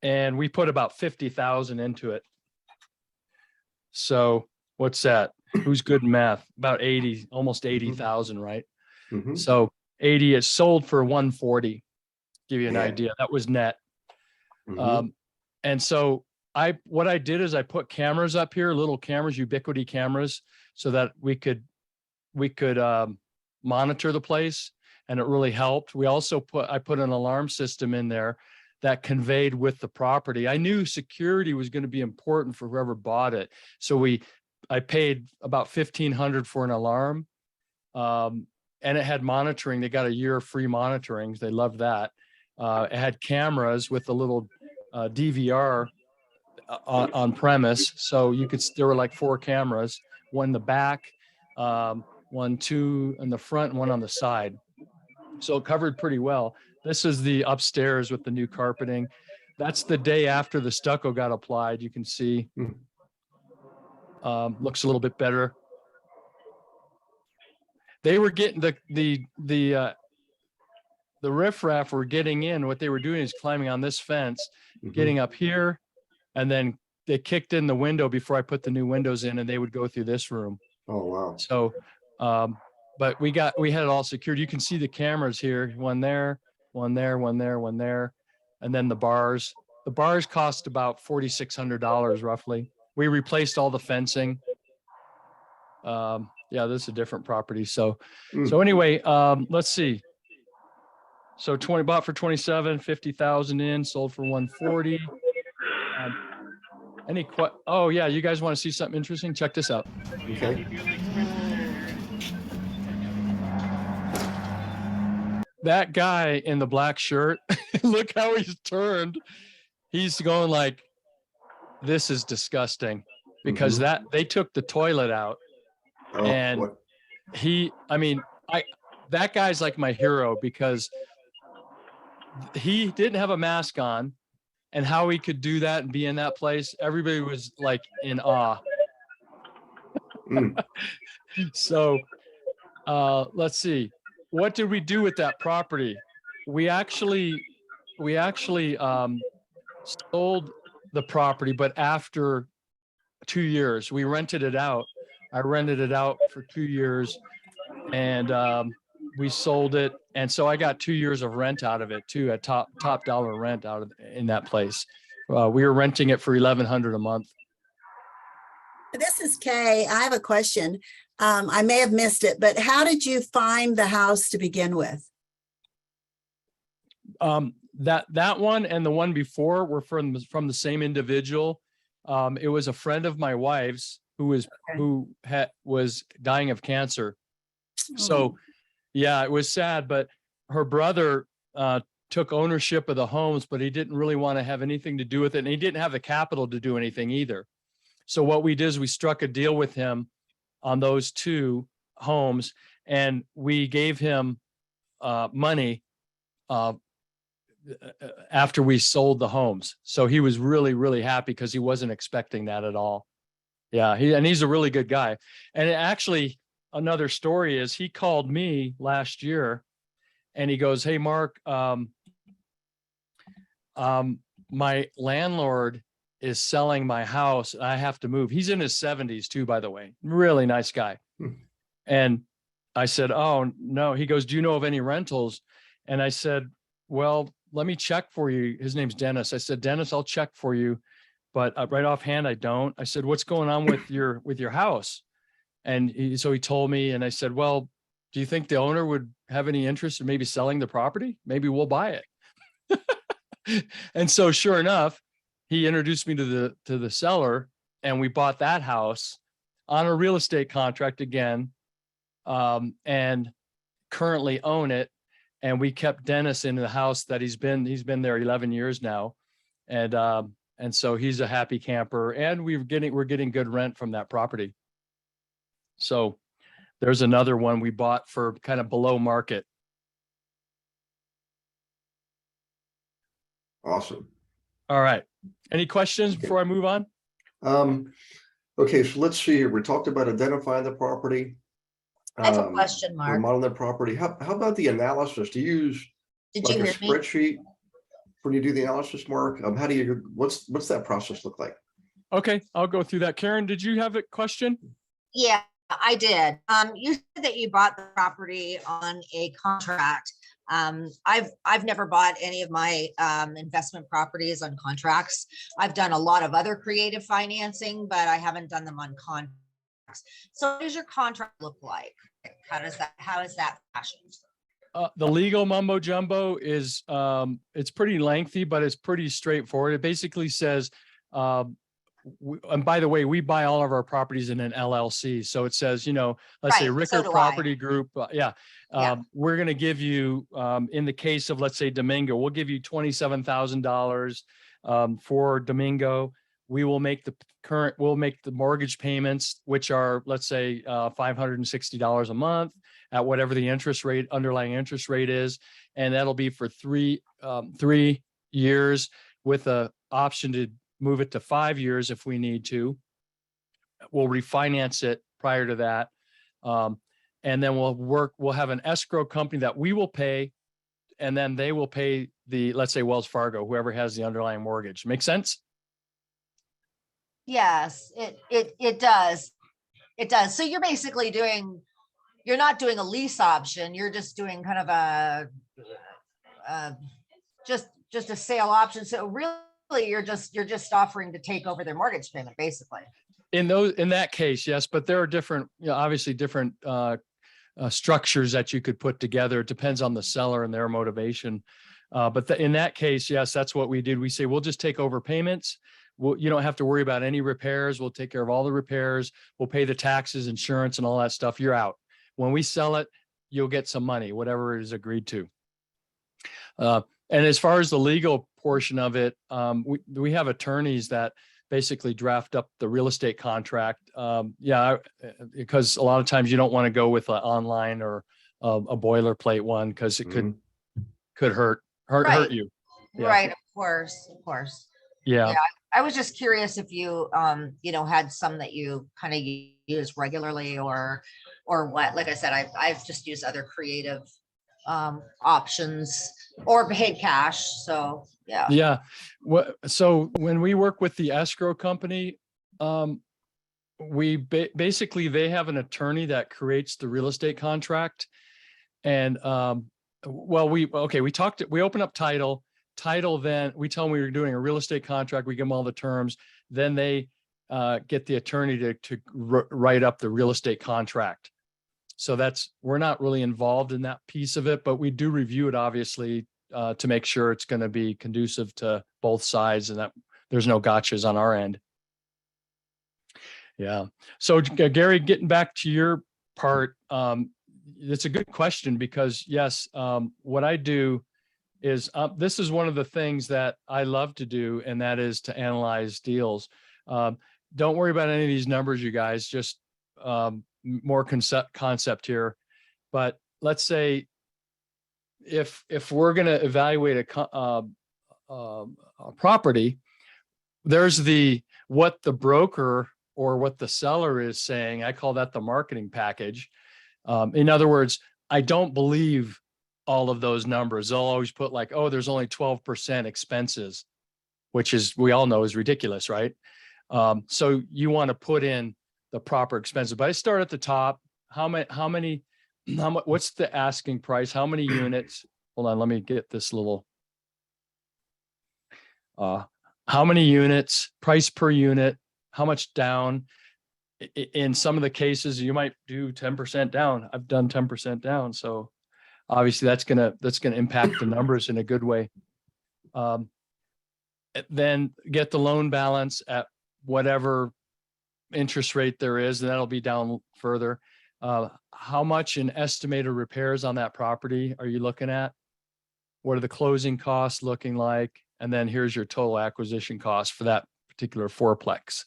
And we put about 50,000 into it. So what's that? Who's good in math? About 80, almost 80,000, right? So 80 is sold for 140. Give you an idea. That was net. And so what I did is I put cameras up here, little cameras, ubiquity cameras, so that we could monitor the place, and it really helped. We also I put an alarm system in there that conveyed with the property. I knew security was going to be important for whoever bought it. So I paid about $1,500 for an alarm. And it had monitoring. They got a year of free monitoring. They loved that. It had cameras with a little DVR on premise. So there were like 4 cameras, one in the back, 1, 2 in the front, and 1 on the side. So it covered pretty well. This is the upstairs with the new carpeting. That's the day after the stucco got applied. You can see, looks a little bit better. They were getting the riffraff were getting in. What they were doing is climbing on this fence, getting up here, and then they kicked in the window before I put the new windows in, and they would go through this room. Oh, wow. So, but we had it all secured. You can see the cameras here, one there, one there, one there, one there, and then the bars. The bars cost about $4,600 roughly. We replaced all the fencing. Yeah, this is a different property. So anyway, let's see. So 20 bought for 27, 50,000 in, sold for 140. Oh yeah, you guys want to see something interesting? Check this out. Okay. That guy in the black shirt, look how he's turned. He's going like, this is disgusting, because they took the toilet out. And that guy's like my hero, because he didn't have a mask on, and how he could do that and be in that place, everybody was like in awe. So let's see, what did we do with that property? We actually sold the property, but after 2 years, we rented it out. I rented it out for 2 years, and we sold it. And so I got 2 years of rent out of it too, at top dollar rent out of in that place. We were renting it for $1,100 a month. This is Kay. I have a question. I may have missed it, but how did you find the house to begin with? That one and the one before were from the same individual. It was a friend of my wife's who was dying of cancer. So yeah, it was sad, but her brother took ownership of the homes, but he didn't really want to have anything to do with it. And he didn't have the capital to do anything either. So what we did is we struck a deal with him on those 2 homes, and we gave him money after we sold the homes. So he was really, really happy because he wasn't expecting that at all. Yeah, he's a really good guy. And actually, another story is he called me last year and he goes, "Hey, Mark, my landlord is selling my house. I have to move." He's in his 70s too, by the way. Really nice guy. And I said, "Oh, no." He goes, "Do you know of any rentals?" And I said, "Well, let me check for you." His name's Dennis. I said, "Dennis, I'll check for you, but right offhand, I don't." I said, "What's going on with your house?" And so he told me, and I said, "Well, do you think the owner would have any interest in maybe selling the property? Maybe we'll buy it." And so sure enough, he introduced me to the seller, and we bought that house on a real estate contract again, and currently own it. And we kept Dennis in the house that he's been there 11 years now. And so he's a happy camper, and we're getting good rent from that property. So there's another one we bought for kind of below market. Awesome. All right. Any questions before I move on? Okay, so let's see here. We talked about identifying the property. I have a question, Mark. Remodeling the property. How about the analysis? Do you use Did like you a hear me? spreadsheet when you do the analysis, Mark? How do you, what's that process look like? Okay, I'll go through that. Karen, did you have a question? Yeah, I did. You said that you bought the property on a contract. I've never bought any of my investment properties on contracts. I've done a lot of other creative financing, but I haven't done them on contracts. So what does your contract look like? How is that fashioned? The legal mumbo jumbo is it's pretty lengthy, but it's pretty straightforward. It basically says, and by the way, we buy all of our properties in an LLC. So it says, let's say Rickert Property Group. We're going to give you, in the case of, let's say, Domingo, we'll give you $27,000 for Domingo. We will make we'll make the mortgage payments, which are, let's say, $560 a month at whatever the underlying interest rate is. And that'll be for 3 years with an option to move it to 5 years if we need to. We'll refinance it prior to that. And then we'll have an escrow company that we will pay, and then they will pay let's say Wells Fargo, whoever has the underlying mortgage. Make sense? Yes, it does. It does. So you're basically you're not doing a lease option. You're just doing kind of just a sale option. So really you're just offering to take over their mortgage payment, basically. In that case, yes, but there are different, obviously different structures that you could put together. It depends on the seller and their motivation. But in that case, yes, that's what we did. We say, we'll just take over payments. You don't have to worry about any repairs. We'll take care of all the repairs. We'll pay the taxes, insurance, and all that stuff. You're out. When we sell it, you'll get some money, whatever is agreed to. And as far as the legal portion of it, we have attorneys that basically draft up the real estate contract. Because a lot of times you don't want to go with an online or a boilerplate one, because it could hurt you. Yeah. Right. Of course. Yeah. I was just curious if you, had some that you kind of use regularly or what. Like I said, I've just used other creative options or paid cash. So yeah. Yeah. So when we work with the escrow company, basically, they have an attorney that creates the real estate contract. And well, we open up title, then we tell them we were doing a real estate contract, we give them all the terms, then they get the attorney to write up the real estate contract. So we're not really involved in that piece of it, but we do review it, obviously, to make sure it's going to be conducive to both sides and that there's no gotchas on our end. Yeah. So Gary, getting back to your part, it's a good question because yes, what I do is this is one of the things that I love to do, and that is to analyze deals. Don't worry about any of these numbers, you guys, just more concept here. But let's say if we're going to evaluate a property, there's what the broker or what the seller is saying. I call that the marketing package. In other words, I don't believe all of those numbers. They'll always put like, oh, there's only 12% expenses, which is, we all know is ridiculous, right? So you want to put in the proper expenses, but I start at the top. What's the asking price? How many units? Hold on, let me get this little, how many units, price per unit, how much down? In some of the cases, you might do 10% down. I've done 10% down. So obviously that's gonna impact the numbers in a good way. Then get the loan balance at whatever interest rate there is, and that'll be down further. How much in estimated repairs on that property are you looking at? What are the closing costs looking like? And then here's your total acquisition cost for that particular fourplex.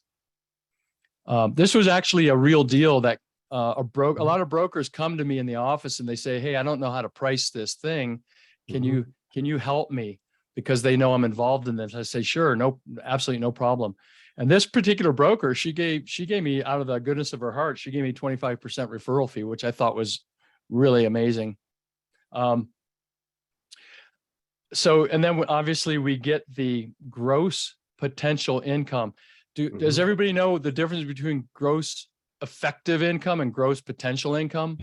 This was actually a real deal that a lot of brokers come to me in the office and they say, hey, I don't know how to price this thing. Can you help me? Because they know I'm involved in this. I say, sure, no, absolutely no problem. And this particular broker, she gave me, out of the goodness of her heart, she gave me 25% referral fee, which I thought was really amazing. And then obviously we get the gross potential income. Does everybody know the difference between gross effective income and gross potential income?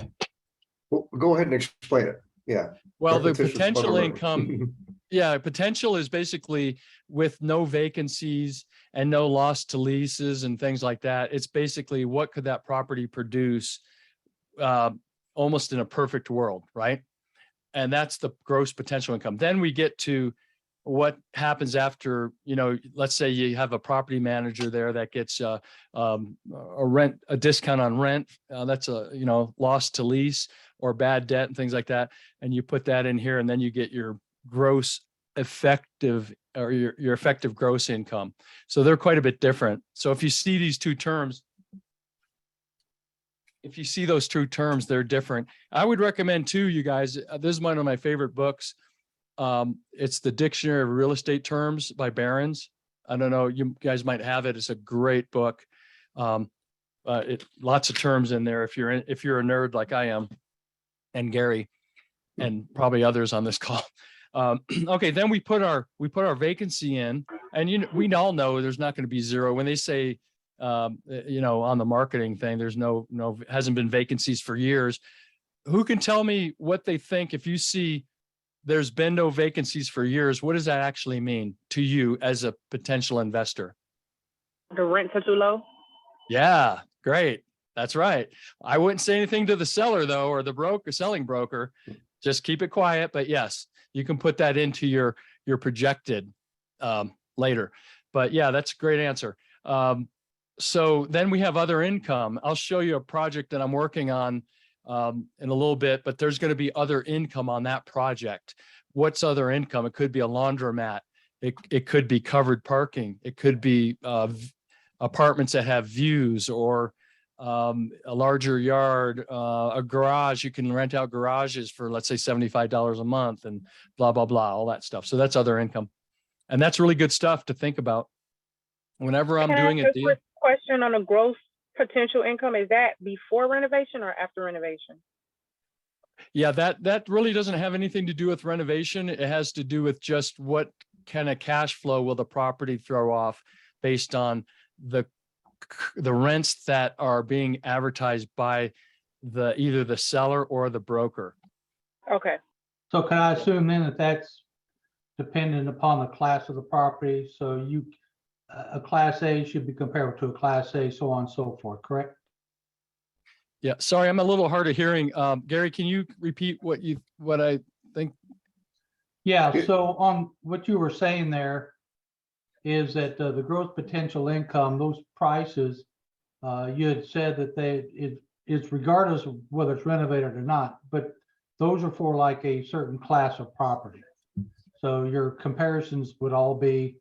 Well, go ahead and explain it. Yeah. Well, the potential income, yeah, potential is basically with no vacancies and no loss to leases and things like that. It's basically what could that property produce almost in a perfect world, right? And that's the gross potential income. Then we get to what happens after, let's say you have a property manager there that gets a discount on rent. That's a, loss to lease or bad debt and things like that. And you put that in here, and then you get your gross effective, or your effective gross income. So they're quite a bit different. So if you see these two terms, they're different. I would recommend too, you guys, this is one of my favorite books. It's the Dictionary of Real Estate Terms by Barron's. I don't know, you guys might have it. It's a great book. Lots of terms in there if you're a nerd like I am, and Gary, and probably others on this call. Okay, then we put our vacancy in, and we all know there's not going to be zero when they say on the marketing thing, there's no hasn't been vacancies for years. Who can tell me what they think if you see there's been no vacancies for years? What does that actually mean to you as a potential investor? The rents are too low. Yeah, great. That's right. I wouldn't say anything to the seller though, or the selling broker. Just keep it quiet. But yes, you can put that into your projected later. But yeah, that's a great answer. So then we have other income. I'll show you a project that I'm working on in a little bit, but there's going to be other income on that project. What's other income? It could be a laundromat. It could be covered parking. It could be apartments that have views, or a larger yard, a garage. You can rent out garages for, let's say, $75 a month, and blah, blah, blah, all that stuff. So that's other income. And that's really good stuff to think about whenever I'm doing a deal. Question on the gross potential income, is that before renovation or after renovation? Yeah, that really doesn't have anything to do with renovation. It has to do with just what kind of cash flow will the property throw off based on the the rents that are being advertised by either the seller or the broker. Okay. So can I assume then that that's dependent upon the class of the property? So a class A should be comparable to a class A, so on and so forth, correct? Yeah, sorry, I'm a little hard of hearing. Gary, can you repeat what I think? Yeah, so on what you were saying there is that the gross potential income, those prices, you had said that it's regardless of whether it's renovated or not, but those are for like a certain class of property. So your comparisons would all be,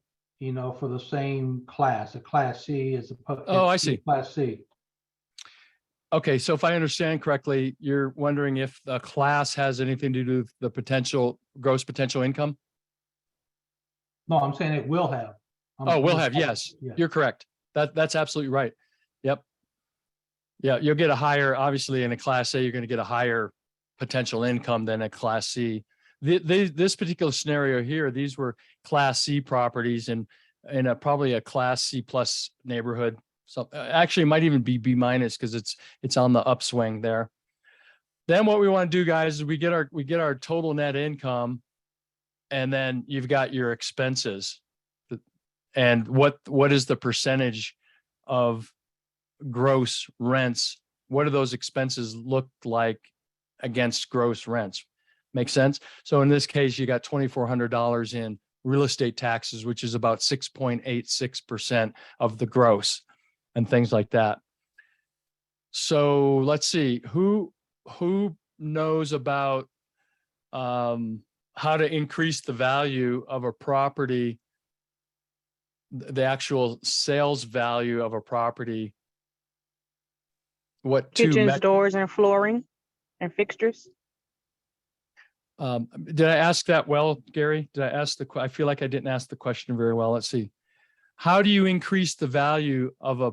for the same class, a class C as opposed Oh, I see. Class C. Okay, so if I understand correctly, you're wondering if the class has anything to do with the gross potential income? No, I'm saying it will have. Will have, yes, Yeah. you're correct. That's absolutely right. Yep. Yeah, you'll get obviously in a class A, you're going to get a higher potential income than a class C. This particular scenario here, these were class C properties in probably a class C plus neighborhood. So actually it might even be B minus because it's on the upswing there. Then what we want to do, guys, is we get our total net income, and then you've got your expenses. And what is the percentage of gross rents? What do those expenses look like against gross rents? Make sense? So in this case, you got $2,400 in real estate taxes, which is about 6.86% of the gross and things like that. So let's see, who knows about how to increase the value of a property, the actual sales value of a property? What Kitchens, doors, and flooring and fixtures. Did I ask that well, Gary? I feel like I didn't ask the question very well. Let's see. How do you increase the value of a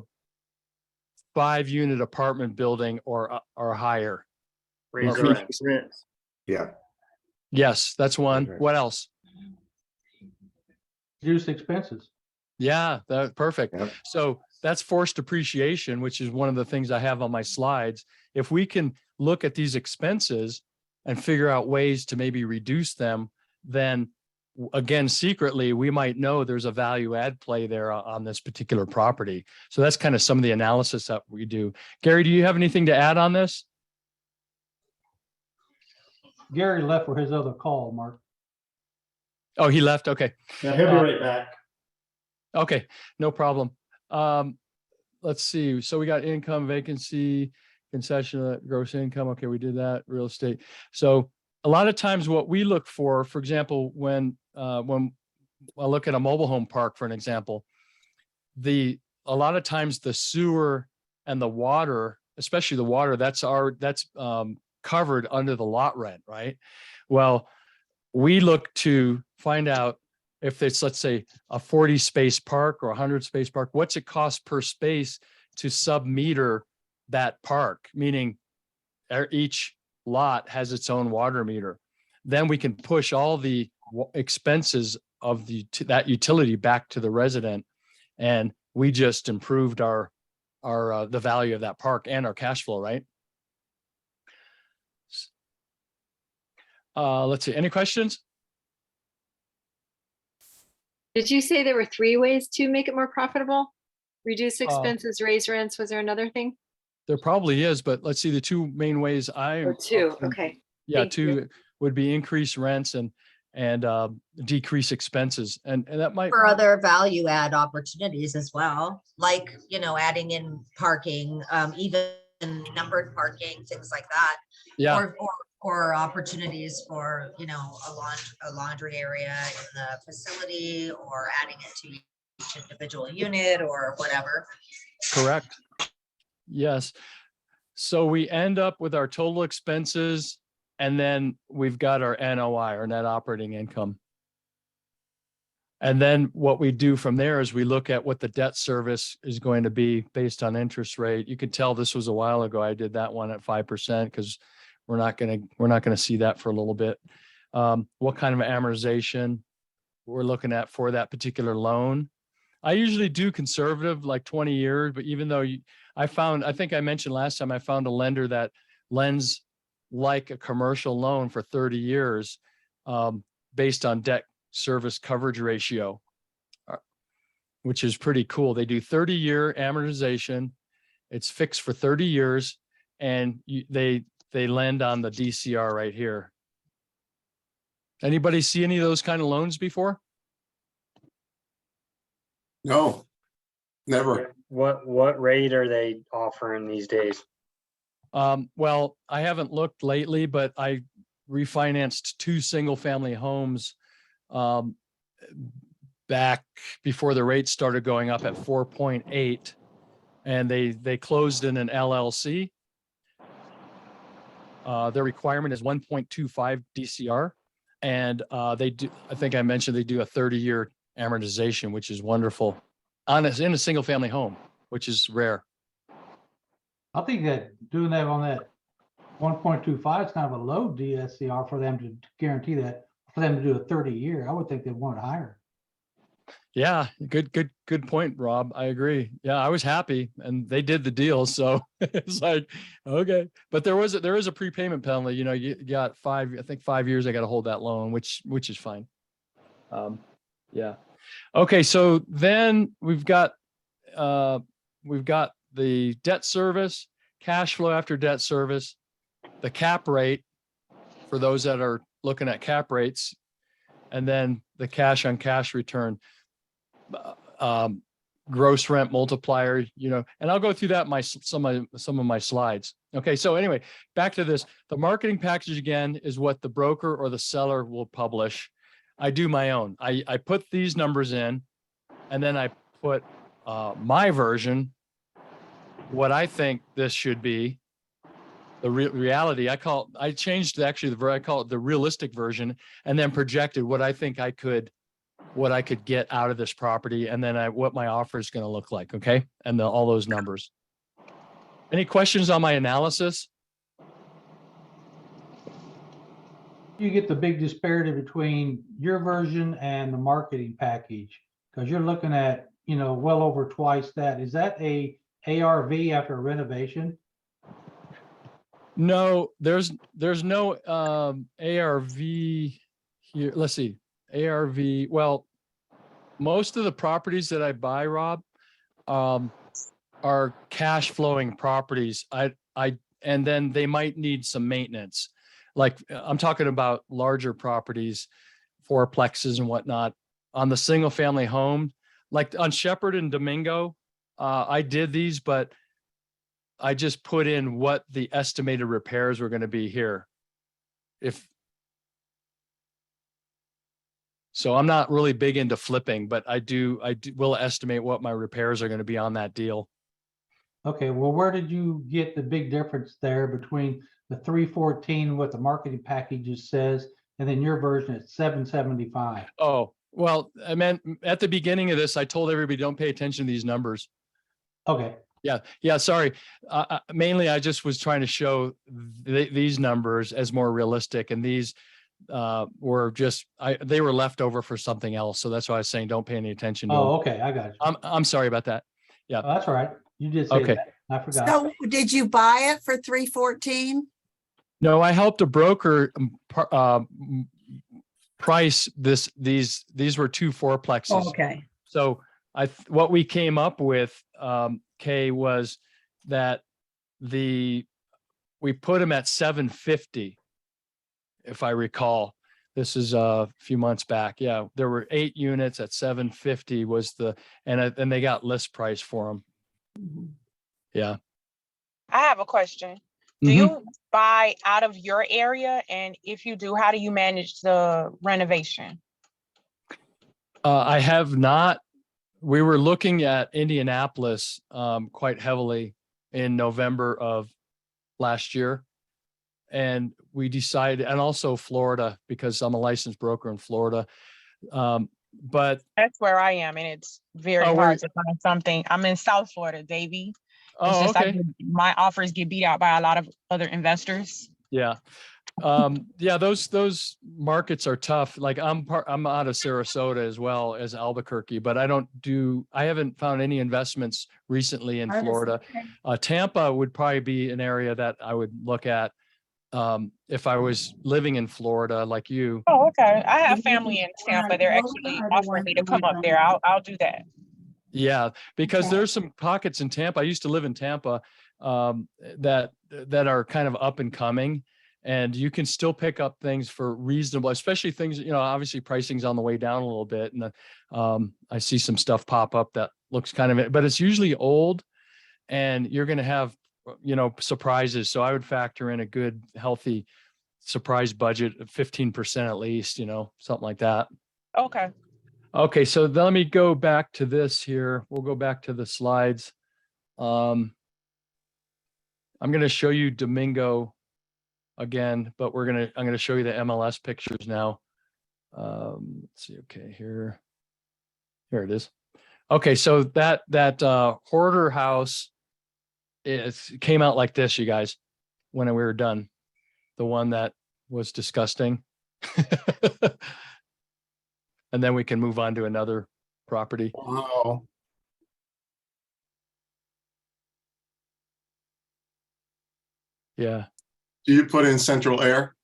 5-unit apartment building or higher? Raise the rents. Yeah. Yes, that's one. Okay. What else? Reduce expenses. Yeah, that's perfect. Yep. So that's forced depreciation, which is one of the things I have on my slides. If we can look at these expenses and figure out ways to maybe reduce them, then again, secretly, we might know there's a value add play there on this particular property. So that's kind of some of the analysis that we do. Gary, do you have anything to add on this? Gary left for his other call, Mark. Oh, he left. Okay. Yeah, he'll be right back. Okay, no problem. Let's see. So we got income, vacancy, concession, gross income. Okay, we did that. Real estate. So a lot of times what we look for example, when I look at a mobile home park, for an example, a lot of times the sewer and the water, especially the water, that's covered under the lot rent, right? Well, we look to find out if it's, let's say, a 40 space park or 100 space park, what's it cost per space to sub-meter that park? Meaning each lot has its own water meter. Then we can push all the expenses of that utility back to the resident. And we just improved the value of that park and our cash flow, right? Let's see, any questions? Did you say there were 3 ways to make it more profitable? Reduce expenses, raise rents. Was there another thing? There probably is, but let's see, the 2 main ways Or 2, okay. Yeah, Thank 2 you. would be increase rents and decrease expenses. And that might. For other value add opportunities as well, like, adding in parking, even numbered parking, things like that. Yeah. Or opportunities for, a laundry area in the facility, or adding it to each individual unit or whatever. Correct. Yes. So we end up with our total expenses, and then we've got our NOI, our net operating income. And then what we do from there is we look at what the debt service is going to be based on interest rate. You can tell this was a while ago. I did that one at 5% because we're not going to see that for a little bit. What kind of amortization we're looking at for that particular loan. I usually do conservative, like 20 years, but even though I think I mentioned last time, I found a lender that lends like a commercial loan for 30 years based on debt service coverage ratio, which is pretty cool. They do 30-year amortization. It's fixed for 30 years, and they lend on the DCR right here. Anybody see any of those kind of loans before? No, never. What rate are they offering these days? Well, I haven't looked lately, but I refinanced 2 single-family homes back before the rates started going up at 4.8, and they closed in an LLC. Their requirement is 1.25 DCR, and they do. I think I mentioned they do a 30-year amortization, which is wonderful, in a single-family home, which is rare. I think that doing that on that 1.25 is kind of a low DSCR for them to guarantee that, for them to do a 30-year. I would think they'd want it higher. Yeah, good point, Rob. I agree. Yeah, I was happy, and they did the deal, so it's like, okay. But there is a prepayment penalty. You know, you got 5 years. I got to hold that loan, which is fine. Yeah. Okay, so then we've got the debt service, cash flow after debt service, the cap rate for those that are looking at cap rates, and then the cash on cash return, gross rent multiplier, you know, and I'll go through that some of my slides. Okay, so anyway, back to this. The marketing package again is what the broker or the seller will publish. I do my own. I put these numbers in, and then I put my version, what I think this should be, the reality. I call it the realistic version, and then projected what I think I could get out of this property, and then what my offer is going to look like. Okay, and all those numbers. Any questions on my analysis? You get the big disparity between your version and the marketing package, because you're looking at, you know, well over twice that. Is that a ARV after renovation? No, there's no ARV here. Let's see, ARV. Well, most of the properties that I buy, Rob, are cash flowing properties. And then they might need some maintenance. Like I'm talking about larger properties, fourplexes and whatnot. On the single family home, like on Shepherd and Domingo, I did these, but I just put in what the estimated repairs were going to be here. So I'm not really big into flipping, but I will estimate what my repairs are going to be on that deal. Okay, well, where did you get the big difference there between the 314, what the marketing package says, and then your version at 775? Oh, well, I meant at the beginning of this, I told everybody don't pay attention to these numbers. Okay. Yeah. Sorry. Mainly, I just was trying to show these numbers as more realistic, and these were just they were left over for something else. So that's why I was saying don't pay any attention to them. Okay, I got you. I'm sorry about that. Yeah, that's all right. You did say okay. That. I forgot. So did you buy it for 314? No, I helped a broker price these were 2 fourplexes. Oh, okay. So what we came up with, Kay, was that we put them at 750, if I recall. This is a few months back. Yeah, there were 8 units at 750 was and they got list price for them. Yeah. I have a question. Do you buy out of your area? And if you do, how do you manage the renovation? I have not. We were looking at Indianapolis quite heavily in November of last year. And we decided, and also Florida, because I'm a licensed broker in Florida. But that's where I am, and it's very hard to find something. I'm in South Florida, Davie. It's just okay. My offers get beat out by a lot of other investors. Yeah. Yeah, those markets are tough. Like I'm out of Sarasota as well as Albuquerque, but I haven't found any investments recently in Florida. Tampa would probably be an area that I would look at if I was living in Florida like you. Oh, okay. I have family in Tampa. They're actually offering me to come up there. I'll do that. Yeah, because there's some pockets in Tampa. I used to live in Tampa that are kind of up and coming, and you can still pick up things for reasonable, especially things, obviously pricing's on the way down a little bit. And I see some stuff pop up that looks kind of, but it's usually old and you're going to have, surprises. So I would factor in a good, healthy surprise budget of 15% at least, something like that. Okay. Okay, so let me go back to this here. We'll go back to the slides. I'm going to show you Domingo again, but I'm going to show you the MLS pictures now. Let's see. Okay, here it is. Okay, so that hoarder house, it came out like this, you guys, when we were done. The one that was disgusting. And then we can move on to another property. Wow. Yeah. Do you put in central air?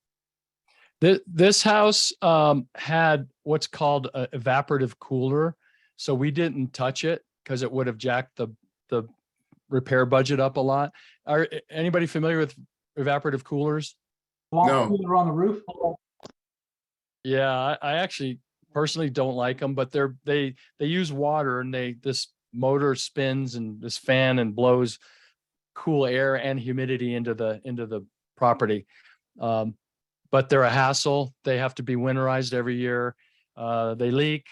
This house had what's called an evaporative cooler. So we didn't touch it because it would have jacked the repair budget up a lot. Are anybody familiar with evaporative coolers? No. Cooler on the roof? Yeah, I actually personally don't like them, but they use water and this motor spins and this fan and blows cool air and humidity into the property. But they're a hassle. They have to be winterized every year. They leak.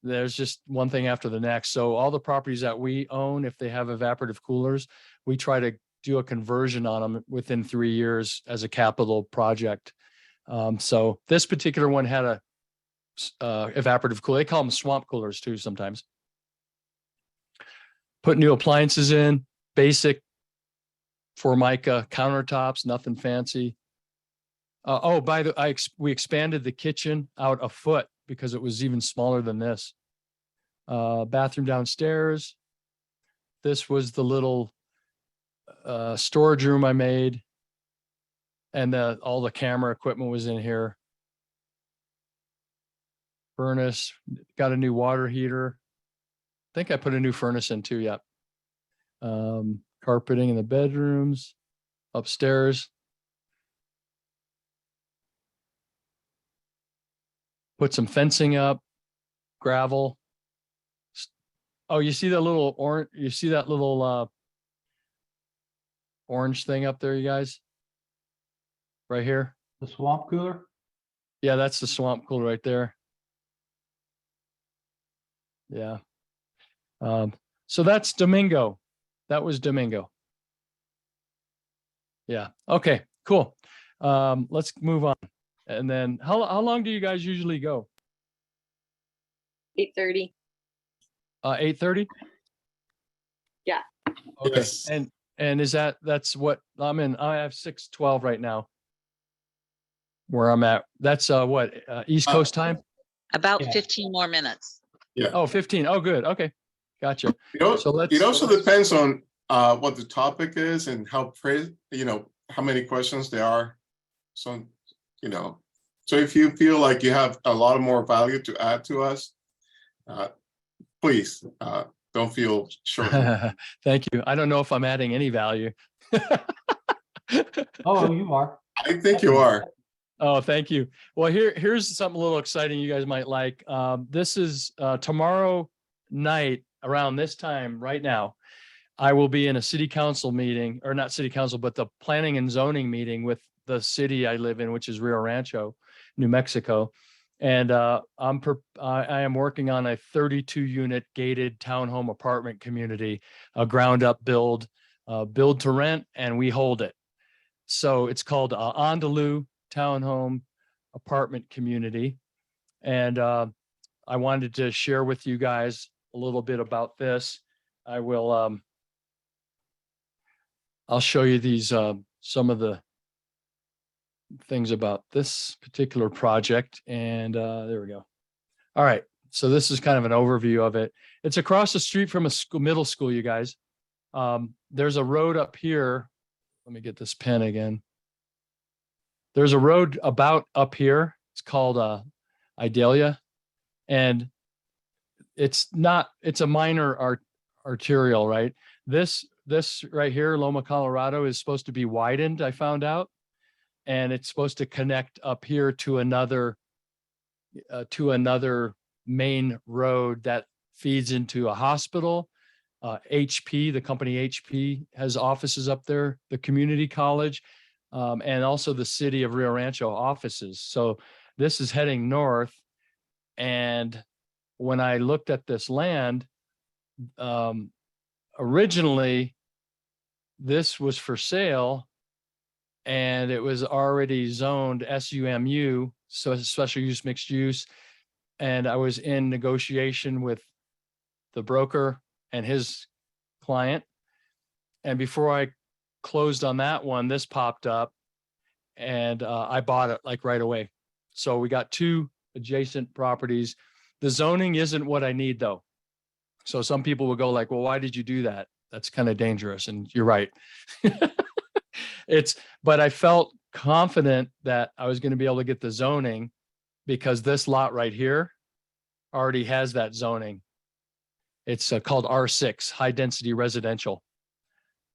There's just one thing after the next. So all the properties that we own, if they have evaporative coolers, we try to do a conversion on them within 3 years as a capital project. So this particular one had a evaporative cooler. They call them swamp coolers too sometimes. Put new appliances in, basic Formica countertops, nothing fancy. We expanded the kitchen out a foot because it was even smaller than this. Bathroom downstairs. This was the little storage room I made. And all the camera equipment was in here. Furnace, got a new water heater. I think I put a new furnace in too, yep. Carpeting in the bedrooms, upstairs. Put some fencing up, gravel. Oh, you see that little orange, orange thing up there, you guys? Right here? The swamp cooler? Yeah, that's the swamp cooler right there. Yeah. So that's Domingo. That was Domingo. Yeah. Okay, cool. Let's move on. And then how long do you guys usually go? 8:30. 8:30? Yeah. Okay. Yes. And that's what I'm in. I have 6:12 right now. Where I'm at. That's what East Coast time? About 15 more minutes. Yeah. Oh, 15. Oh, good. Okay. Gotcha. It also depends on what the topic is and how many questions there are. So, so if you feel like you have a lot more value to add to us, please don't feel short. Thank you. I don't know if I'm adding any value. Oh, you are. I think you are. Oh, thank you. Well, here's something a little exciting you guys might like. This is tomorrow night around this time right now. I will be in a city council meeting, or not city council, but the planning and zoning meeting with the city I live in, which is Rio Rancho, New Mexico. And I am working on a 32-unit gated townhome apartment community, a ground up build to rent, and we hold it. So it's called Andalou Townhome Apartment Community. And I wanted to share with you guys a little bit about this. I will, I'll show you these, some of the things about this particular project. And there we go. All right. So this is kind of an overview of it. It's across the street from a school, middle school, you guys. There's a road up here. Let me get this pen again. There's a road about up here. It's called Idalia. And it's a minor arterial, right? This right here, Loma, Colorado, is supposed to be widened, I found out. And it's supposed to connect up here to another main road that feeds into a hospital. HP, the company HP, has offices up there, the community college, and also the city of Rio Rancho offices. So this is heading north. And when I looked at this land, originally this was for sale, and it was already zoned SUMU, so it's special use mixed use. And I was in negotiation with the broker and his client. And before I closed on that one, this popped up, and I bought it like right away. So we got 2 adjacent properties. The zoning isn't what I need though. So some people will go like, well, why did you do that? That's kind of dangerous. And you're right. But I felt confident that I was going to be able to get the zoning because this lot right here already has that zoning. It's called R6, high density residential.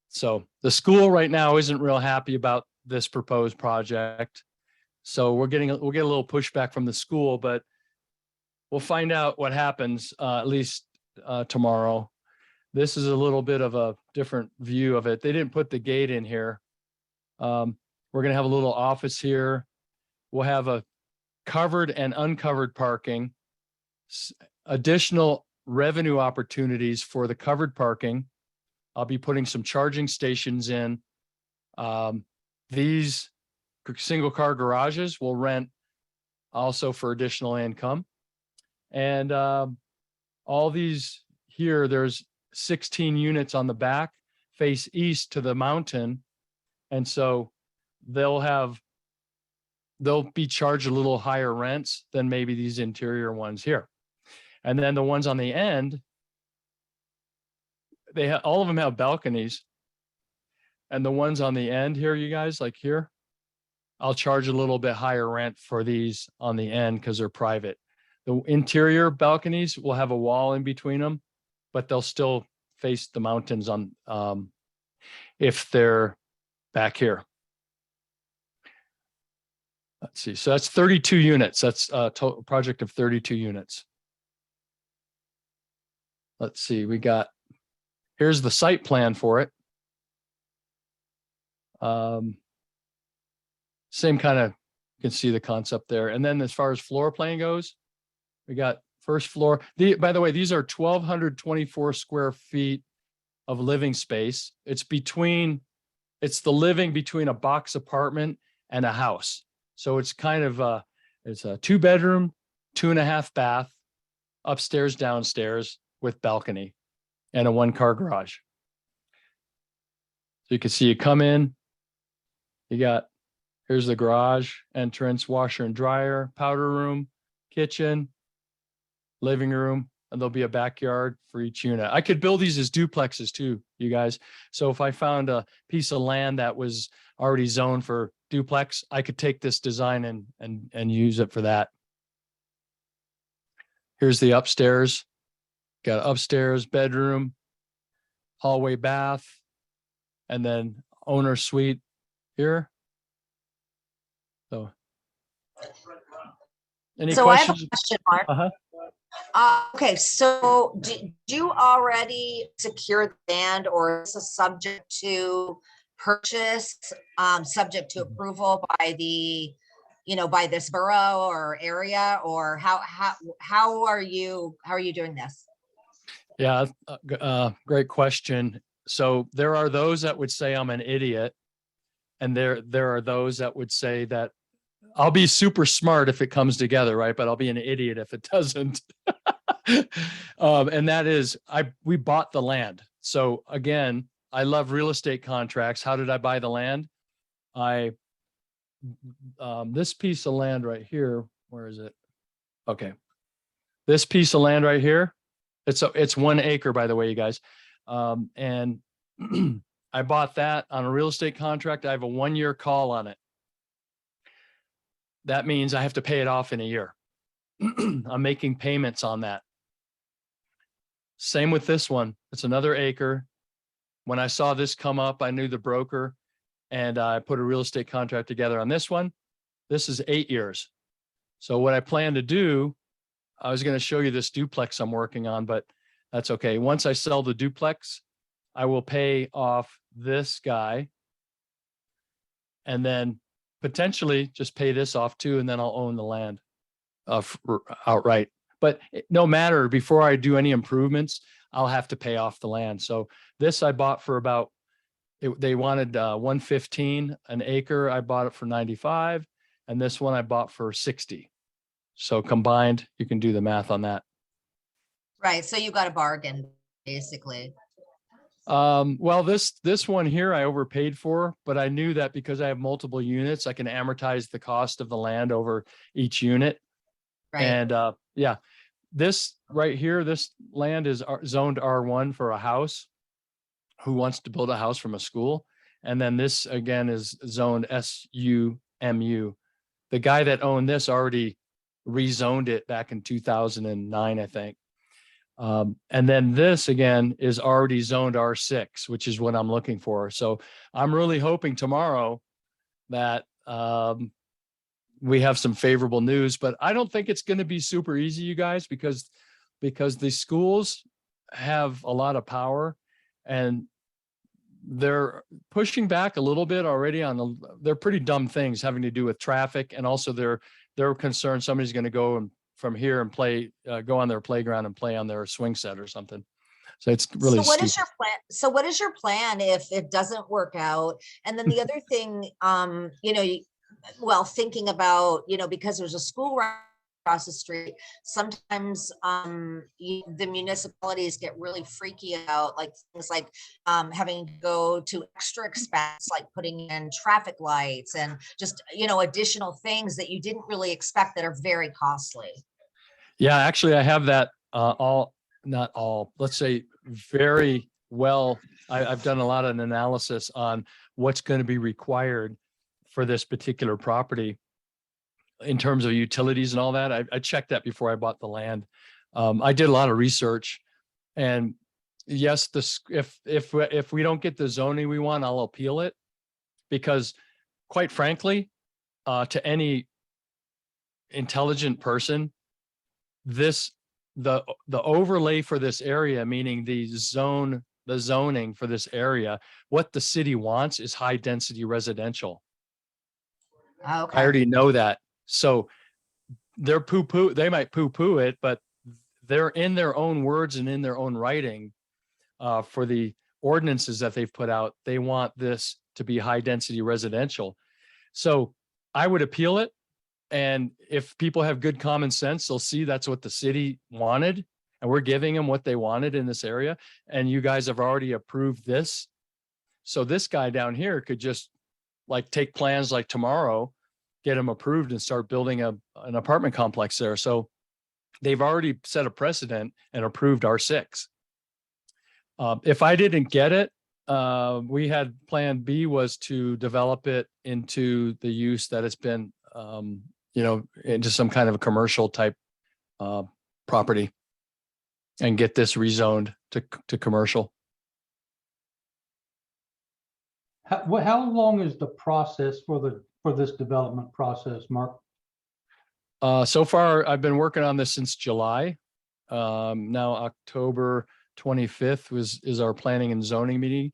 So the school right now isn't real happy about this proposed project. So we'll get a little pushback from the school, but we'll find out what happens at least tomorrow. This is a little bit of a different view of it. They didn't put the gate in here. We're going to have a little office here. We'll have a covered and uncovered parking, additional revenue opportunities for the covered parking. I'll be putting some charging stations in. These single car garages will rent also for additional income. And all these here, there's 16 units on the back, face east to the mountain. And so they'll be charged a little higher rents than maybe these interior ones here. And then the ones on the end, all of them have balconies. And the ones on the end here, you guys, like here, I'll charge a little bit higher rent for these on the end because they're private. The interior balconies will have a wall in between them, but they'll still face the mountains on if they're back here. Let's see. So that's 32 units. That's a total project of 32 units. Let's see. Here's the site plan for it. Same kind of, you can see the concept there. And then as far as floor plan goes, we got first floor. By the way, these are 1,224 square feet of living space. It's the living between a box apartment and a house. So it's kind of it's a 2-bedroom, 2.5 bath, upstairs, downstairs with balcony and a 1-car garage. So you can see you come in, here's the garage, entrance, washer and dryer, powder room, kitchen, living room, and there'll be a backyard for each unit. I could build these as duplexes too, you guys. So if I found a piece of land that was already zoned for duplex, I could take this design and use it for that. Here's the upstairs. Got upstairs, bedroom, hallway, bath, and then owner suite here. So, any questions? I have a question, Mark. Okay, so do you already secure the land, or is this subject to purchase, subject to approval by by this borough or area, or how are you doing this? Yeah, great question. So there are those that would say I'm an idiot, and there are those that would say that I'll be super smart if it comes together, right? But I'll be an idiot if it doesn't. And that is, we bought the land. So again, I love real estate contracts. How did I buy the land? I this piece of land right here, where is it? Okay. This piece of land right here, it's 1 acre, by the way, you guys. And I bought that on a real estate contract. I have a 1-year call on it. That means I have to pay it off in a year. I'm making payments on that. Same with this one. It's another acre. When I saw this come up, I knew the broker and I put a real estate contract together on this one. This is 8 years. So what I plan to do, I was going to show you this duplex I'm working on, but that's okay. Once I sell the duplex, I will pay off this guy and then potentially just pay this off too. And then I'll own the land outright. But no matter, before I do any improvements, I'll have to pay off the land. So this I bought for about, they wanted 115 an acre. I bought it for 95. And this one I bought for 60. So combined, you can do the math on that. Right. So you got a bargain, basically. Well, this one here I overpaid for, but I knew that because I have multiple units, I can amortize the cost of the land over each unit. Right. And yeah, this right here, this land is zoned R1 for a house who wants to build a house from a school. And then this again is zoned SUMU. The guy that owned this already rezoned it back in 2009, I think. And then this again is already zoned R6, which is what I'm looking for. So I'm really hoping tomorrow that we have some favorable news, but I don't think it's going to be super easy, you guys, because the schools have a lot of power and they're pushing back a little bit already on they're pretty dumb things having to do with traffic. And also they're concerned somebody's going to go and from here and play, go on their playground and play on their swing set or something. So it's really. So what is your plan? So what is your plan if it doesn't work out? And then the other thing, you know, well, thinking about, you know, because there's a school right across the street, sometimes the municipalities get really freaky about like things like having to go to extra expense, like putting in traffic lights and just, you know, additional things that you didn't really expect that are very costly. Yeah, actually, I have that not all, let's say very well. I've done a lot of analysis on what's going to be required for this particular property in terms of utilities and all that. I checked that before I bought the land. I did a lot of research, and yes, if we don't get the zoning we want, I'll appeal it, because quite frankly, to any intelligent person, the overlay for this area, meaning the zoning for this area, what the city wants is high density residential. Okay. I already know that. So they're they might poo-poo it, but they're in their own words and in their own writing for the ordinances that they've put out. They want this to be high density residential. So I would appeal it. And if people have good common sense, they'll see that's what the city wanted. And we're giving them what they wanted in this area. And you guys have already approved this. So this guy down here could just like take plans like tomorrow, get them approved and start building an apartment complex there. So they've already set a precedent and approved R6. If I didn't get it, we had plan B was to develop it into the use that it's been, you know, into some kind of a commercial type property and get this rezoned to commercial. How long is the process for this development process, Mark? So far, I've been working on this since July. Now October 25th is our planning and zoning meeting.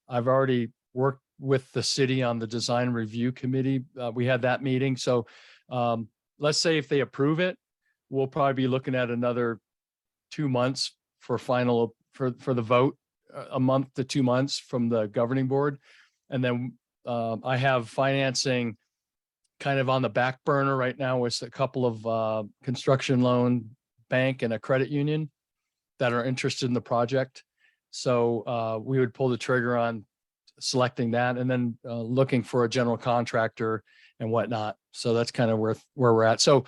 I've already worked with the city on the design review committee. We had that meeting. So let's say if they approve it, we'll probably be looking at another 2 months for final for the vote, a month to 2 months from the governing board. And then I have financing kind of on the back burner right now with a couple of construction loan bank and a credit union that are interested in the project. So we would pull the trigger on selecting that and then looking for a general contractor and whatnot. So that's kind of where we're at. So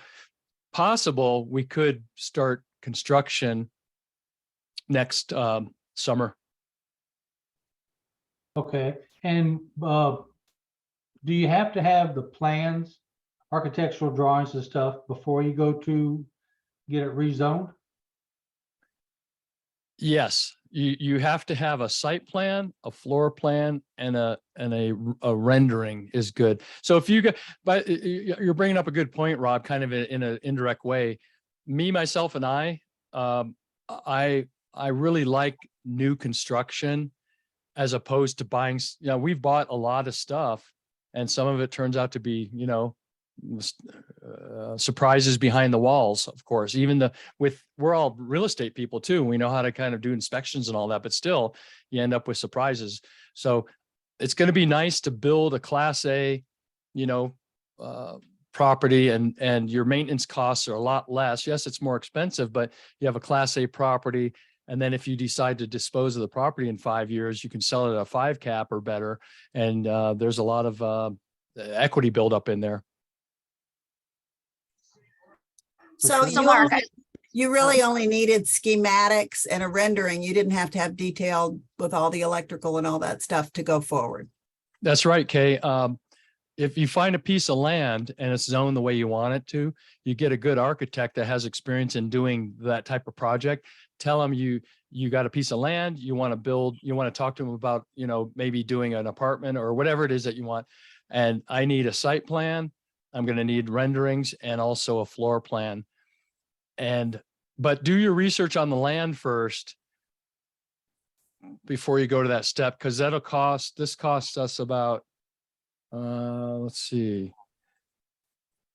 possible we could start construction next summer. Okay, and do you have to have the plans, architectural drawings and stuff before you go to get it rezoned? Yes, you have to have a site plan, a floor plan, and a rendering is good. So if you go, but you're bringing up a good point, Rob, kind of in an indirect way. Me, myself, and I really like new construction as opposed to buying. You know, we've bought a lot of stuff, and some of it turns out to be, you know, surprises behind the walls. Of course, even we're all real estate people too. We know how to kind of do inspections and all that, but still you end up with surprises. So it's going to be nice to build a Class A, you know, property, and your maintenance costs are a lot less. Yes, it's more expensive, but you have a Class A property. And then if you decide to dispose of the property in 5 years, you can sell it at a 5 cap or better. And there's a lot of equity buildup in there. So you really only needed schematics and a rendering. You didn't have to have detailed with all the electrical and all that stuff to go forward. That's right, Kay. If you find a piece of land and it's zoned the way you want it to, you get a good architect that has experience in doing that type of project. Tell them you got a piece of land, you want to build, you want to talk to them about, you know, maybe doing an apartment or whatever it is that you want. And I need a site plan. I'm going to need renderings and also a floor plan. But do your research on the land first before you go to that step, because this costs us about, let's see,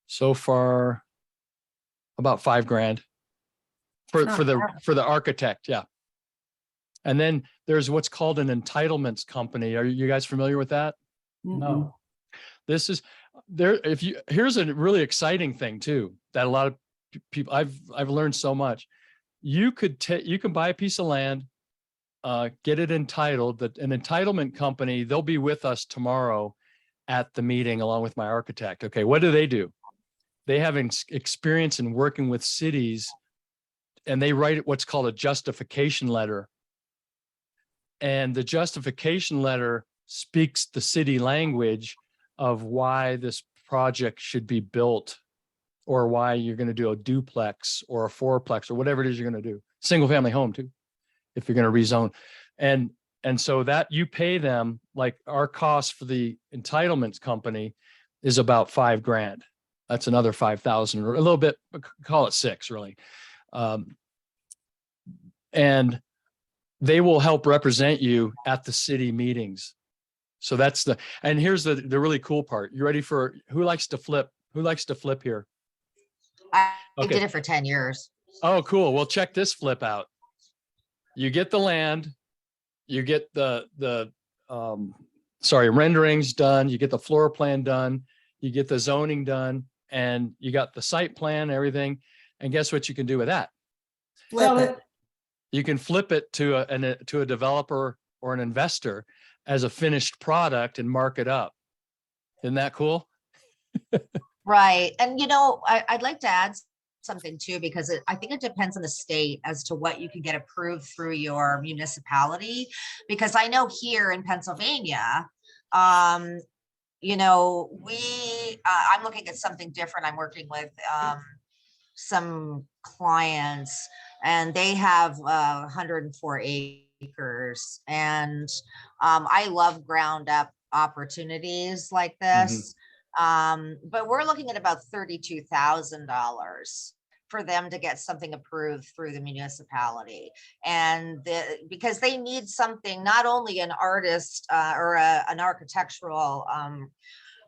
so far about $5,000 for the architect. Yeah. And then there's what's called an entitlements company. Are you guys familiar with that? No. This is there. Here's a really exciting thing too, that a lot of people, I've learned so much. You can buy a piece of land, get it entitled. An entitlement company, they'll be with us tomorrow at the meeting along with my architect. Okay, what do? They have experience in working with cities, and they write what's called a justification letter. And the justification letter speaks the city language of why this project should be built, or why you're going to do a duplex or a fourplex or whatever it is you're going to do. Single family home too, if you're going to rezone. And so that you pay them, like our cost for the entitlements company is about $5,000. That's another 5,000 or a little bit, call it 6 really. And they will help represent you at the city meetings. So and here's the really cool part. You ready for, who likes to flip? Who likes to flip here? I did it for 10 years. Oh, cool. Well, check this flip out. You get the land, you get the renderings done, you get the floor plan done, you get the zoning done, and you got the site plan, everything. And guess what you can do with that? Flip it. You can flip it to a developer or an investor as a finished product and mark it up. Isn't that cool? Right. And, you know, I'd like to add something too, because I think it depends on the state as to what you can get approved through your municipality. Because I know here in Pennsylvania, you know, I'm looking at something different. I'm working with some clients, and they have 104 acres. And I love ground up opportunities like this. But we're looking at about $32,000 for them to get something approved through the municipality. And because they need something, not only an artist or an architectural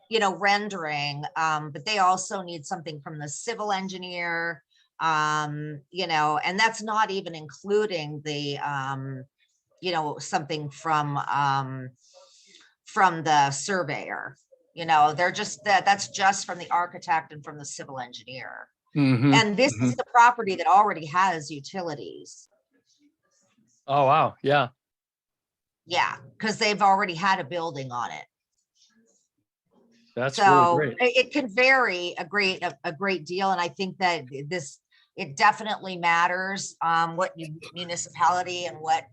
you know, rendering, but they also need something from the civil engineer, you know, and that's not even including the you know, something from the surveyor. You know, they're just that's just from the architect and from the civil engineer. And this is the property that already has utilities. Oh, wow. Yeah. Yeah, because they've already had a building on it. That's So really great. it can vary a great deal. And I think that it definitely matters what municipality and what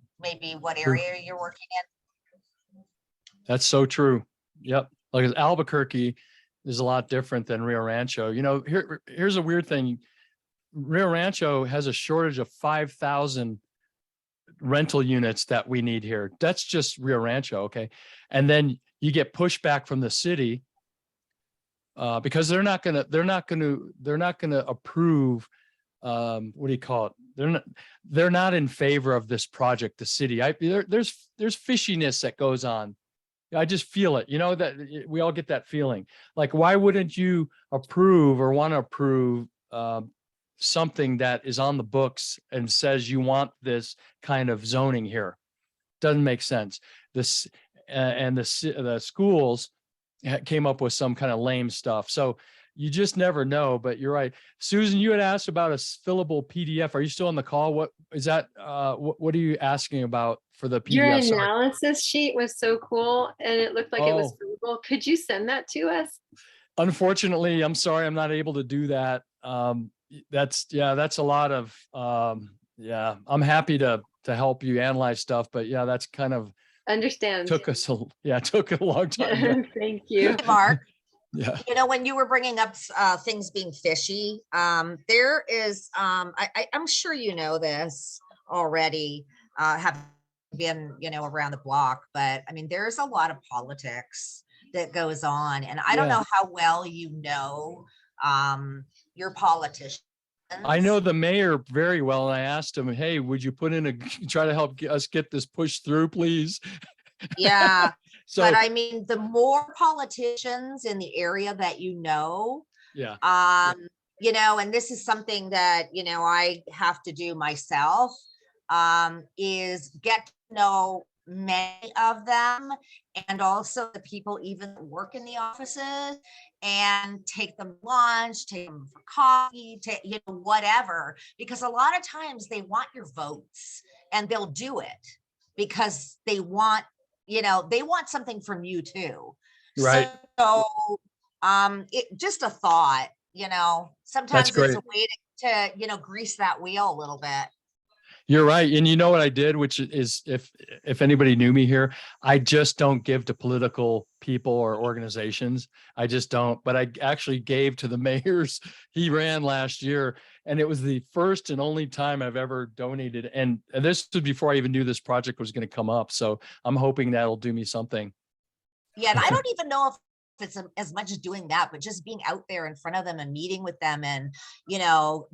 area you're working in. That's so true. Yep. Like Albuquerque is a lot different than Rio Rancho. You know, here's a weird thing. Rio Rancho has a shortage of 5,000 rental units that we need here. That's just Rio Rancho. Okay. And then you get pushback from the city because they're not going to approve. What do you call it? They're not in favor of this project. The city, there's fishiness that goes on. I just feel it, you know, that we all get that feeling. Like, why wouldn't you approve or want to approve something that is on the books and says you want this kind of zoning here? Doesn't make sense. This and the schools came up with some kind of lame stuff. So you just never know, but you're right. Susan, you had asked about a fillable PDF. Are you still on the call? What is that? What are you asking about for the PDF? Your analysis sheet was so cool and it looked like it was fillable. Could you send that to us? Unfortunately, I'm sorry, I'm not able to do that. That's a lot of, I'm happy to help you analyze stuff, but yeah, that's kind of understand. Took a long time. Thank you. Mark. Yeah. You know, when you were bringing up things being fishy, there is, I'm sure you know this already, have been, around the block, but I mean, there's a lot of politics that goes on. And I don't know how well you know your politicians. I know the mayor very well. And I asked him, hey, would you try to help us get this pushed through, please? Yeah. But I mean, the more politicians in the area that and this is something that, I have to do myself, is get to know many of them and also the people even that work in the offices and take them lunch, take them for coffee, whatever, because a lot of times they want your votes and they'll do it because they want something from you too. Right. So just a thought, sometimes it's a way to grease that wheel a little bit. You're right. And you know what I did, which is if anybody knew me here, I just don't give to political people or organizations. I just don't. But I actually gave to the mayor's. He ran last year, and it was the first and only time I've ever donated. And this was before I even knew this project was going to come up. So I'm hoping that'll do me something. Yeah. And I don't even know if it's as much as doing that, but just being out there in front of them and meeting with them and,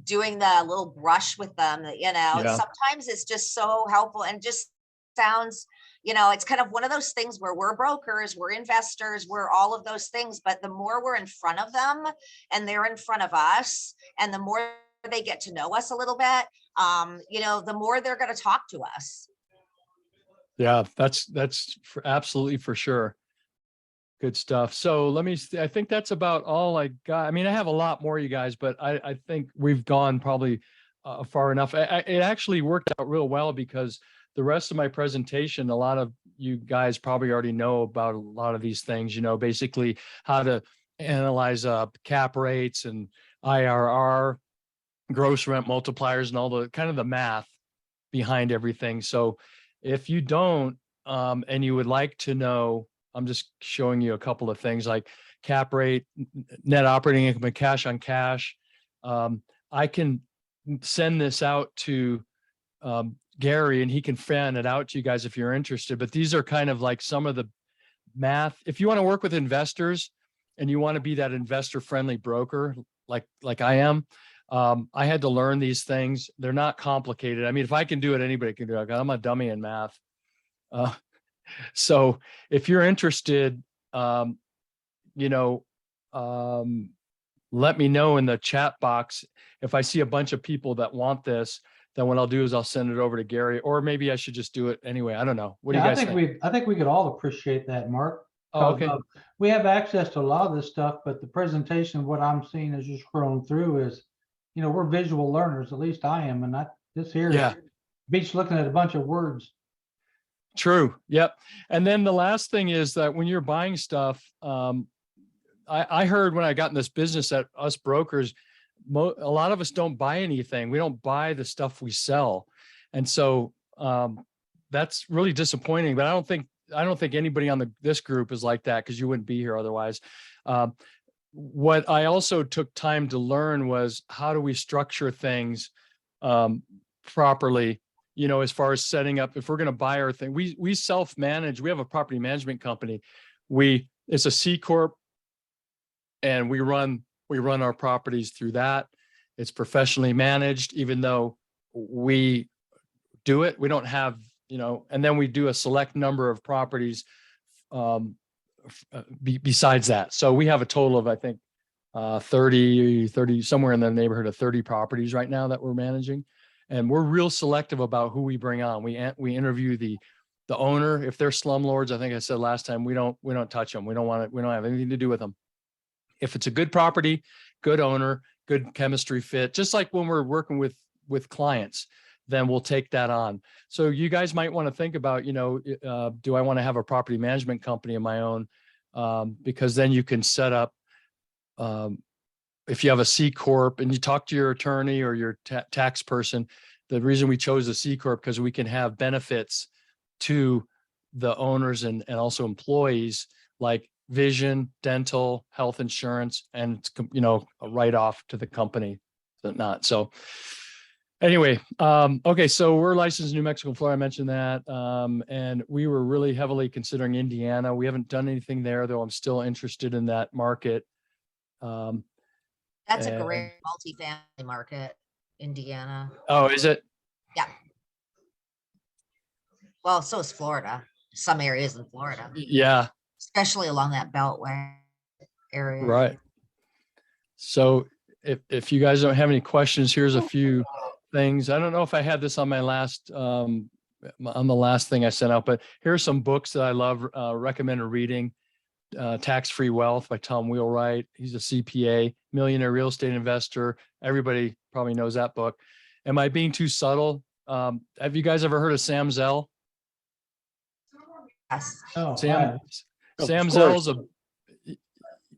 doing the little brush with them, sometimes it's just so helpful and just sounds, it's kind of one of those things where we're brokers, we're investors, we're all of those things. But the more we're in front of them and they're in front of us and the more they get to know us a little bit, the more they're going to talk to us. Yeah, that's absolutely for sure. Good stuff. So let me see. I think that's about all I got. I mean, I have a lot more, you guys, but I think we've gone probably far enough. It actually worked out real well because the rest of my presentation, a lot of you guys probably already know about a lot of these things, basically how to analyze cap rates and IRR, gross rent multipliers, and all the kind of the math behind everything. So if you don't, and you would like to know, I'm just showing you a couple of things like cap rate, net operating income, and cash on cash. I can send this out to Gary and he can fan it out to you guys if you're interested. But these are kind of like some of the math. If you want to work with investors and you want to be that investor friendly broker like I am, I had to learn these things. They're not complicated. I mean, if I can do it, anybody can do it. I'm a dummy in math. So if you're interested, let me know in the chat box. If I see a bunch of people that want this, then what I'll do is I'll send it over to Gary, or maybe I should just do it anyway. I don't know. What do you guys think? I think we could all appreciate that, Mark. Oh, okay. We have access to a lot of this stuff, but the presentation, what I'm seeing as you're scrolling through is, we're visual learners. At least I am, and this here beats looking at a bunch of words. True. Yep. And then the last thing is that when you're buying stuff, I heard when I got in this business that us brokers, a lot of us don't buy anything. We don't buy the stuff we sell. And so that's really disappointing, but I don't think anybody on this group is like that, because you wouldn't be here otherwise. What I also took time to learn was, how do we structure things properly, as far as setting up, if we're going to buy our thing, we self-manage. We have a property management company. It's a C Corp, and we run our properties through that. It's professionally managed, even though we do it. We don't have, and then we do a select number of properties besides that. So we have a total of, I think, 30, somewhere in the neighborhood of 30 properties right now that we're managing. And we're real selective about who we bring on. We interview the owner. If they're slumlords, I think I said last time, we don't touch them. We don't have anything to do with them. If it's a good property, good owner, good chemistry fit, just like when we're working with clients, then we'll take that on. So you guys might want to think about, do I want to have a property management company of my own? Because then you can set up, if you have a C Corp and you talk to your attorney or your tax person. The reason we chose a C Corp, because we can have benefits to the owners and also employees, like vision, dental, health insurance, and a write-off to the company. So anyway, okay, so we're licensed in New Mexico and Florida. I mentioned that. And we were really heavily considering Indiana. We haven't done anything there, though I'm still interested in that market. That's a great multifamily market, Indiana. Oh, is it? Yeah. Well, so is Florida. Some areas in Florida. Yeah. Especially along that beltway area. Right. So if you guys don't have any questions, here's a few things. I don't know if I had this on my last, on the last thing I sent out, but here's some books that I love, recommended reading. Tax-Free Wealth by Tom Wheelwright. He's a CPA, millionaire real estate investor. Everybody probably knows that book. Am I being too subtle? Have you guys ever heard of Sam Zell? Yes. Oh, Sam Of Zell's course.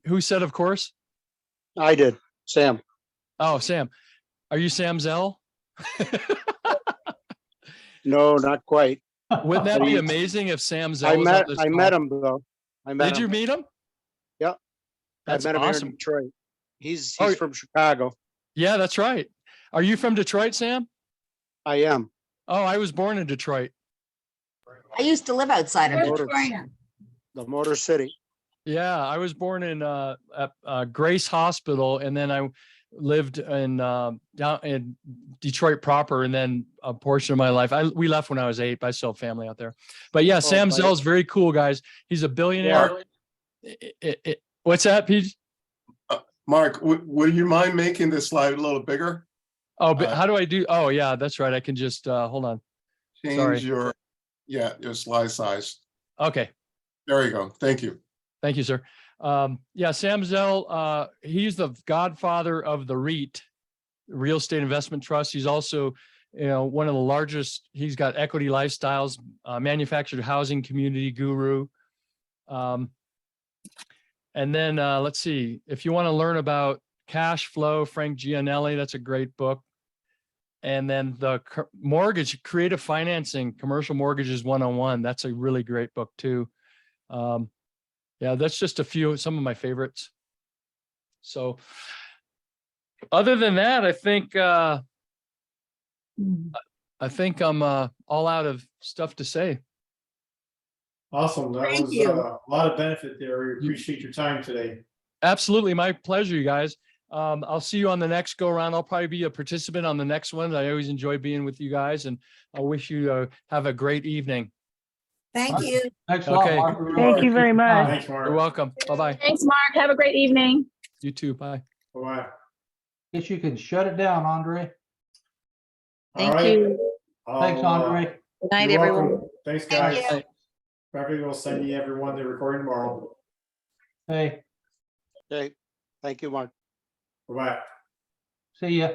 who said, of course? I did, Sam. Oh, Sam. Are you Sam Zell? No, not quite. Wouldn't that be amazing if Sam Zell I was met on this I call? met him though. I met Did him. you meet him? Yep. That's I met him here awesome. in Detroit. He's Oh, from Chicago. Yeah, that's right. Are you from Detroit, Sam? I am. Oh, I was born in Detroit. I used to live outside of Motor- Detroit. The Motor City. Yeah, I was born in at Grace Hospital, and then I lived in down in Detroit proper, and then a portion of my life. We left when I was 8, but I still have family out there. But yeah, Sam nice. Zell's very cool, guys. He's a billionaire. What's that, Pete? Mark, would you mind making this slide a little bigger? Oh, but how do I do? Oh, yeah, that's right. I can just hold on. Change Sorry. your slide size. Okay. There you go. Thank you. Thank you, sir. Yeah, Sam Zell, he's the godfather of the REIT, Real Estate Investment Trust. He's also, one of the largest. He's got Equity Lifestyles, manufactured housing community guru. And then let's see, if you want to learn about cash flow, Frank Gianelli, that's a great book. And then the mortgage, creative financing, commercial mortgages 101. That's a really great book too. Yeah, that's just some of my favorites. So other than that, I think I'm all out of stuff to say. Awesome. That Thank was you. a lot of benefit there. We appreciate your time today. Absolutely. My pleasure, you guys. I'll see you on the next go around. I'll probably be a participant on the next one. I always enjoy being with you guys, and I wish you have a great evening. Thank you. Thanks a lot, Okay. Mark. Thank you very much. Thanks, Mark. You're welcome. Bye-bye. Thanks, Mark. Have a great evening. You too. Bye. Bye-bye. Guess you can shut it down, Andre. All right. you. Thanks, Andre. Good night, You're everyone. welcome. Thanks, Thank guys. you. Probably will send you everyone the recording tomorrow. Hey, Okay. Thank you, Mark. Bye-bye. see ya.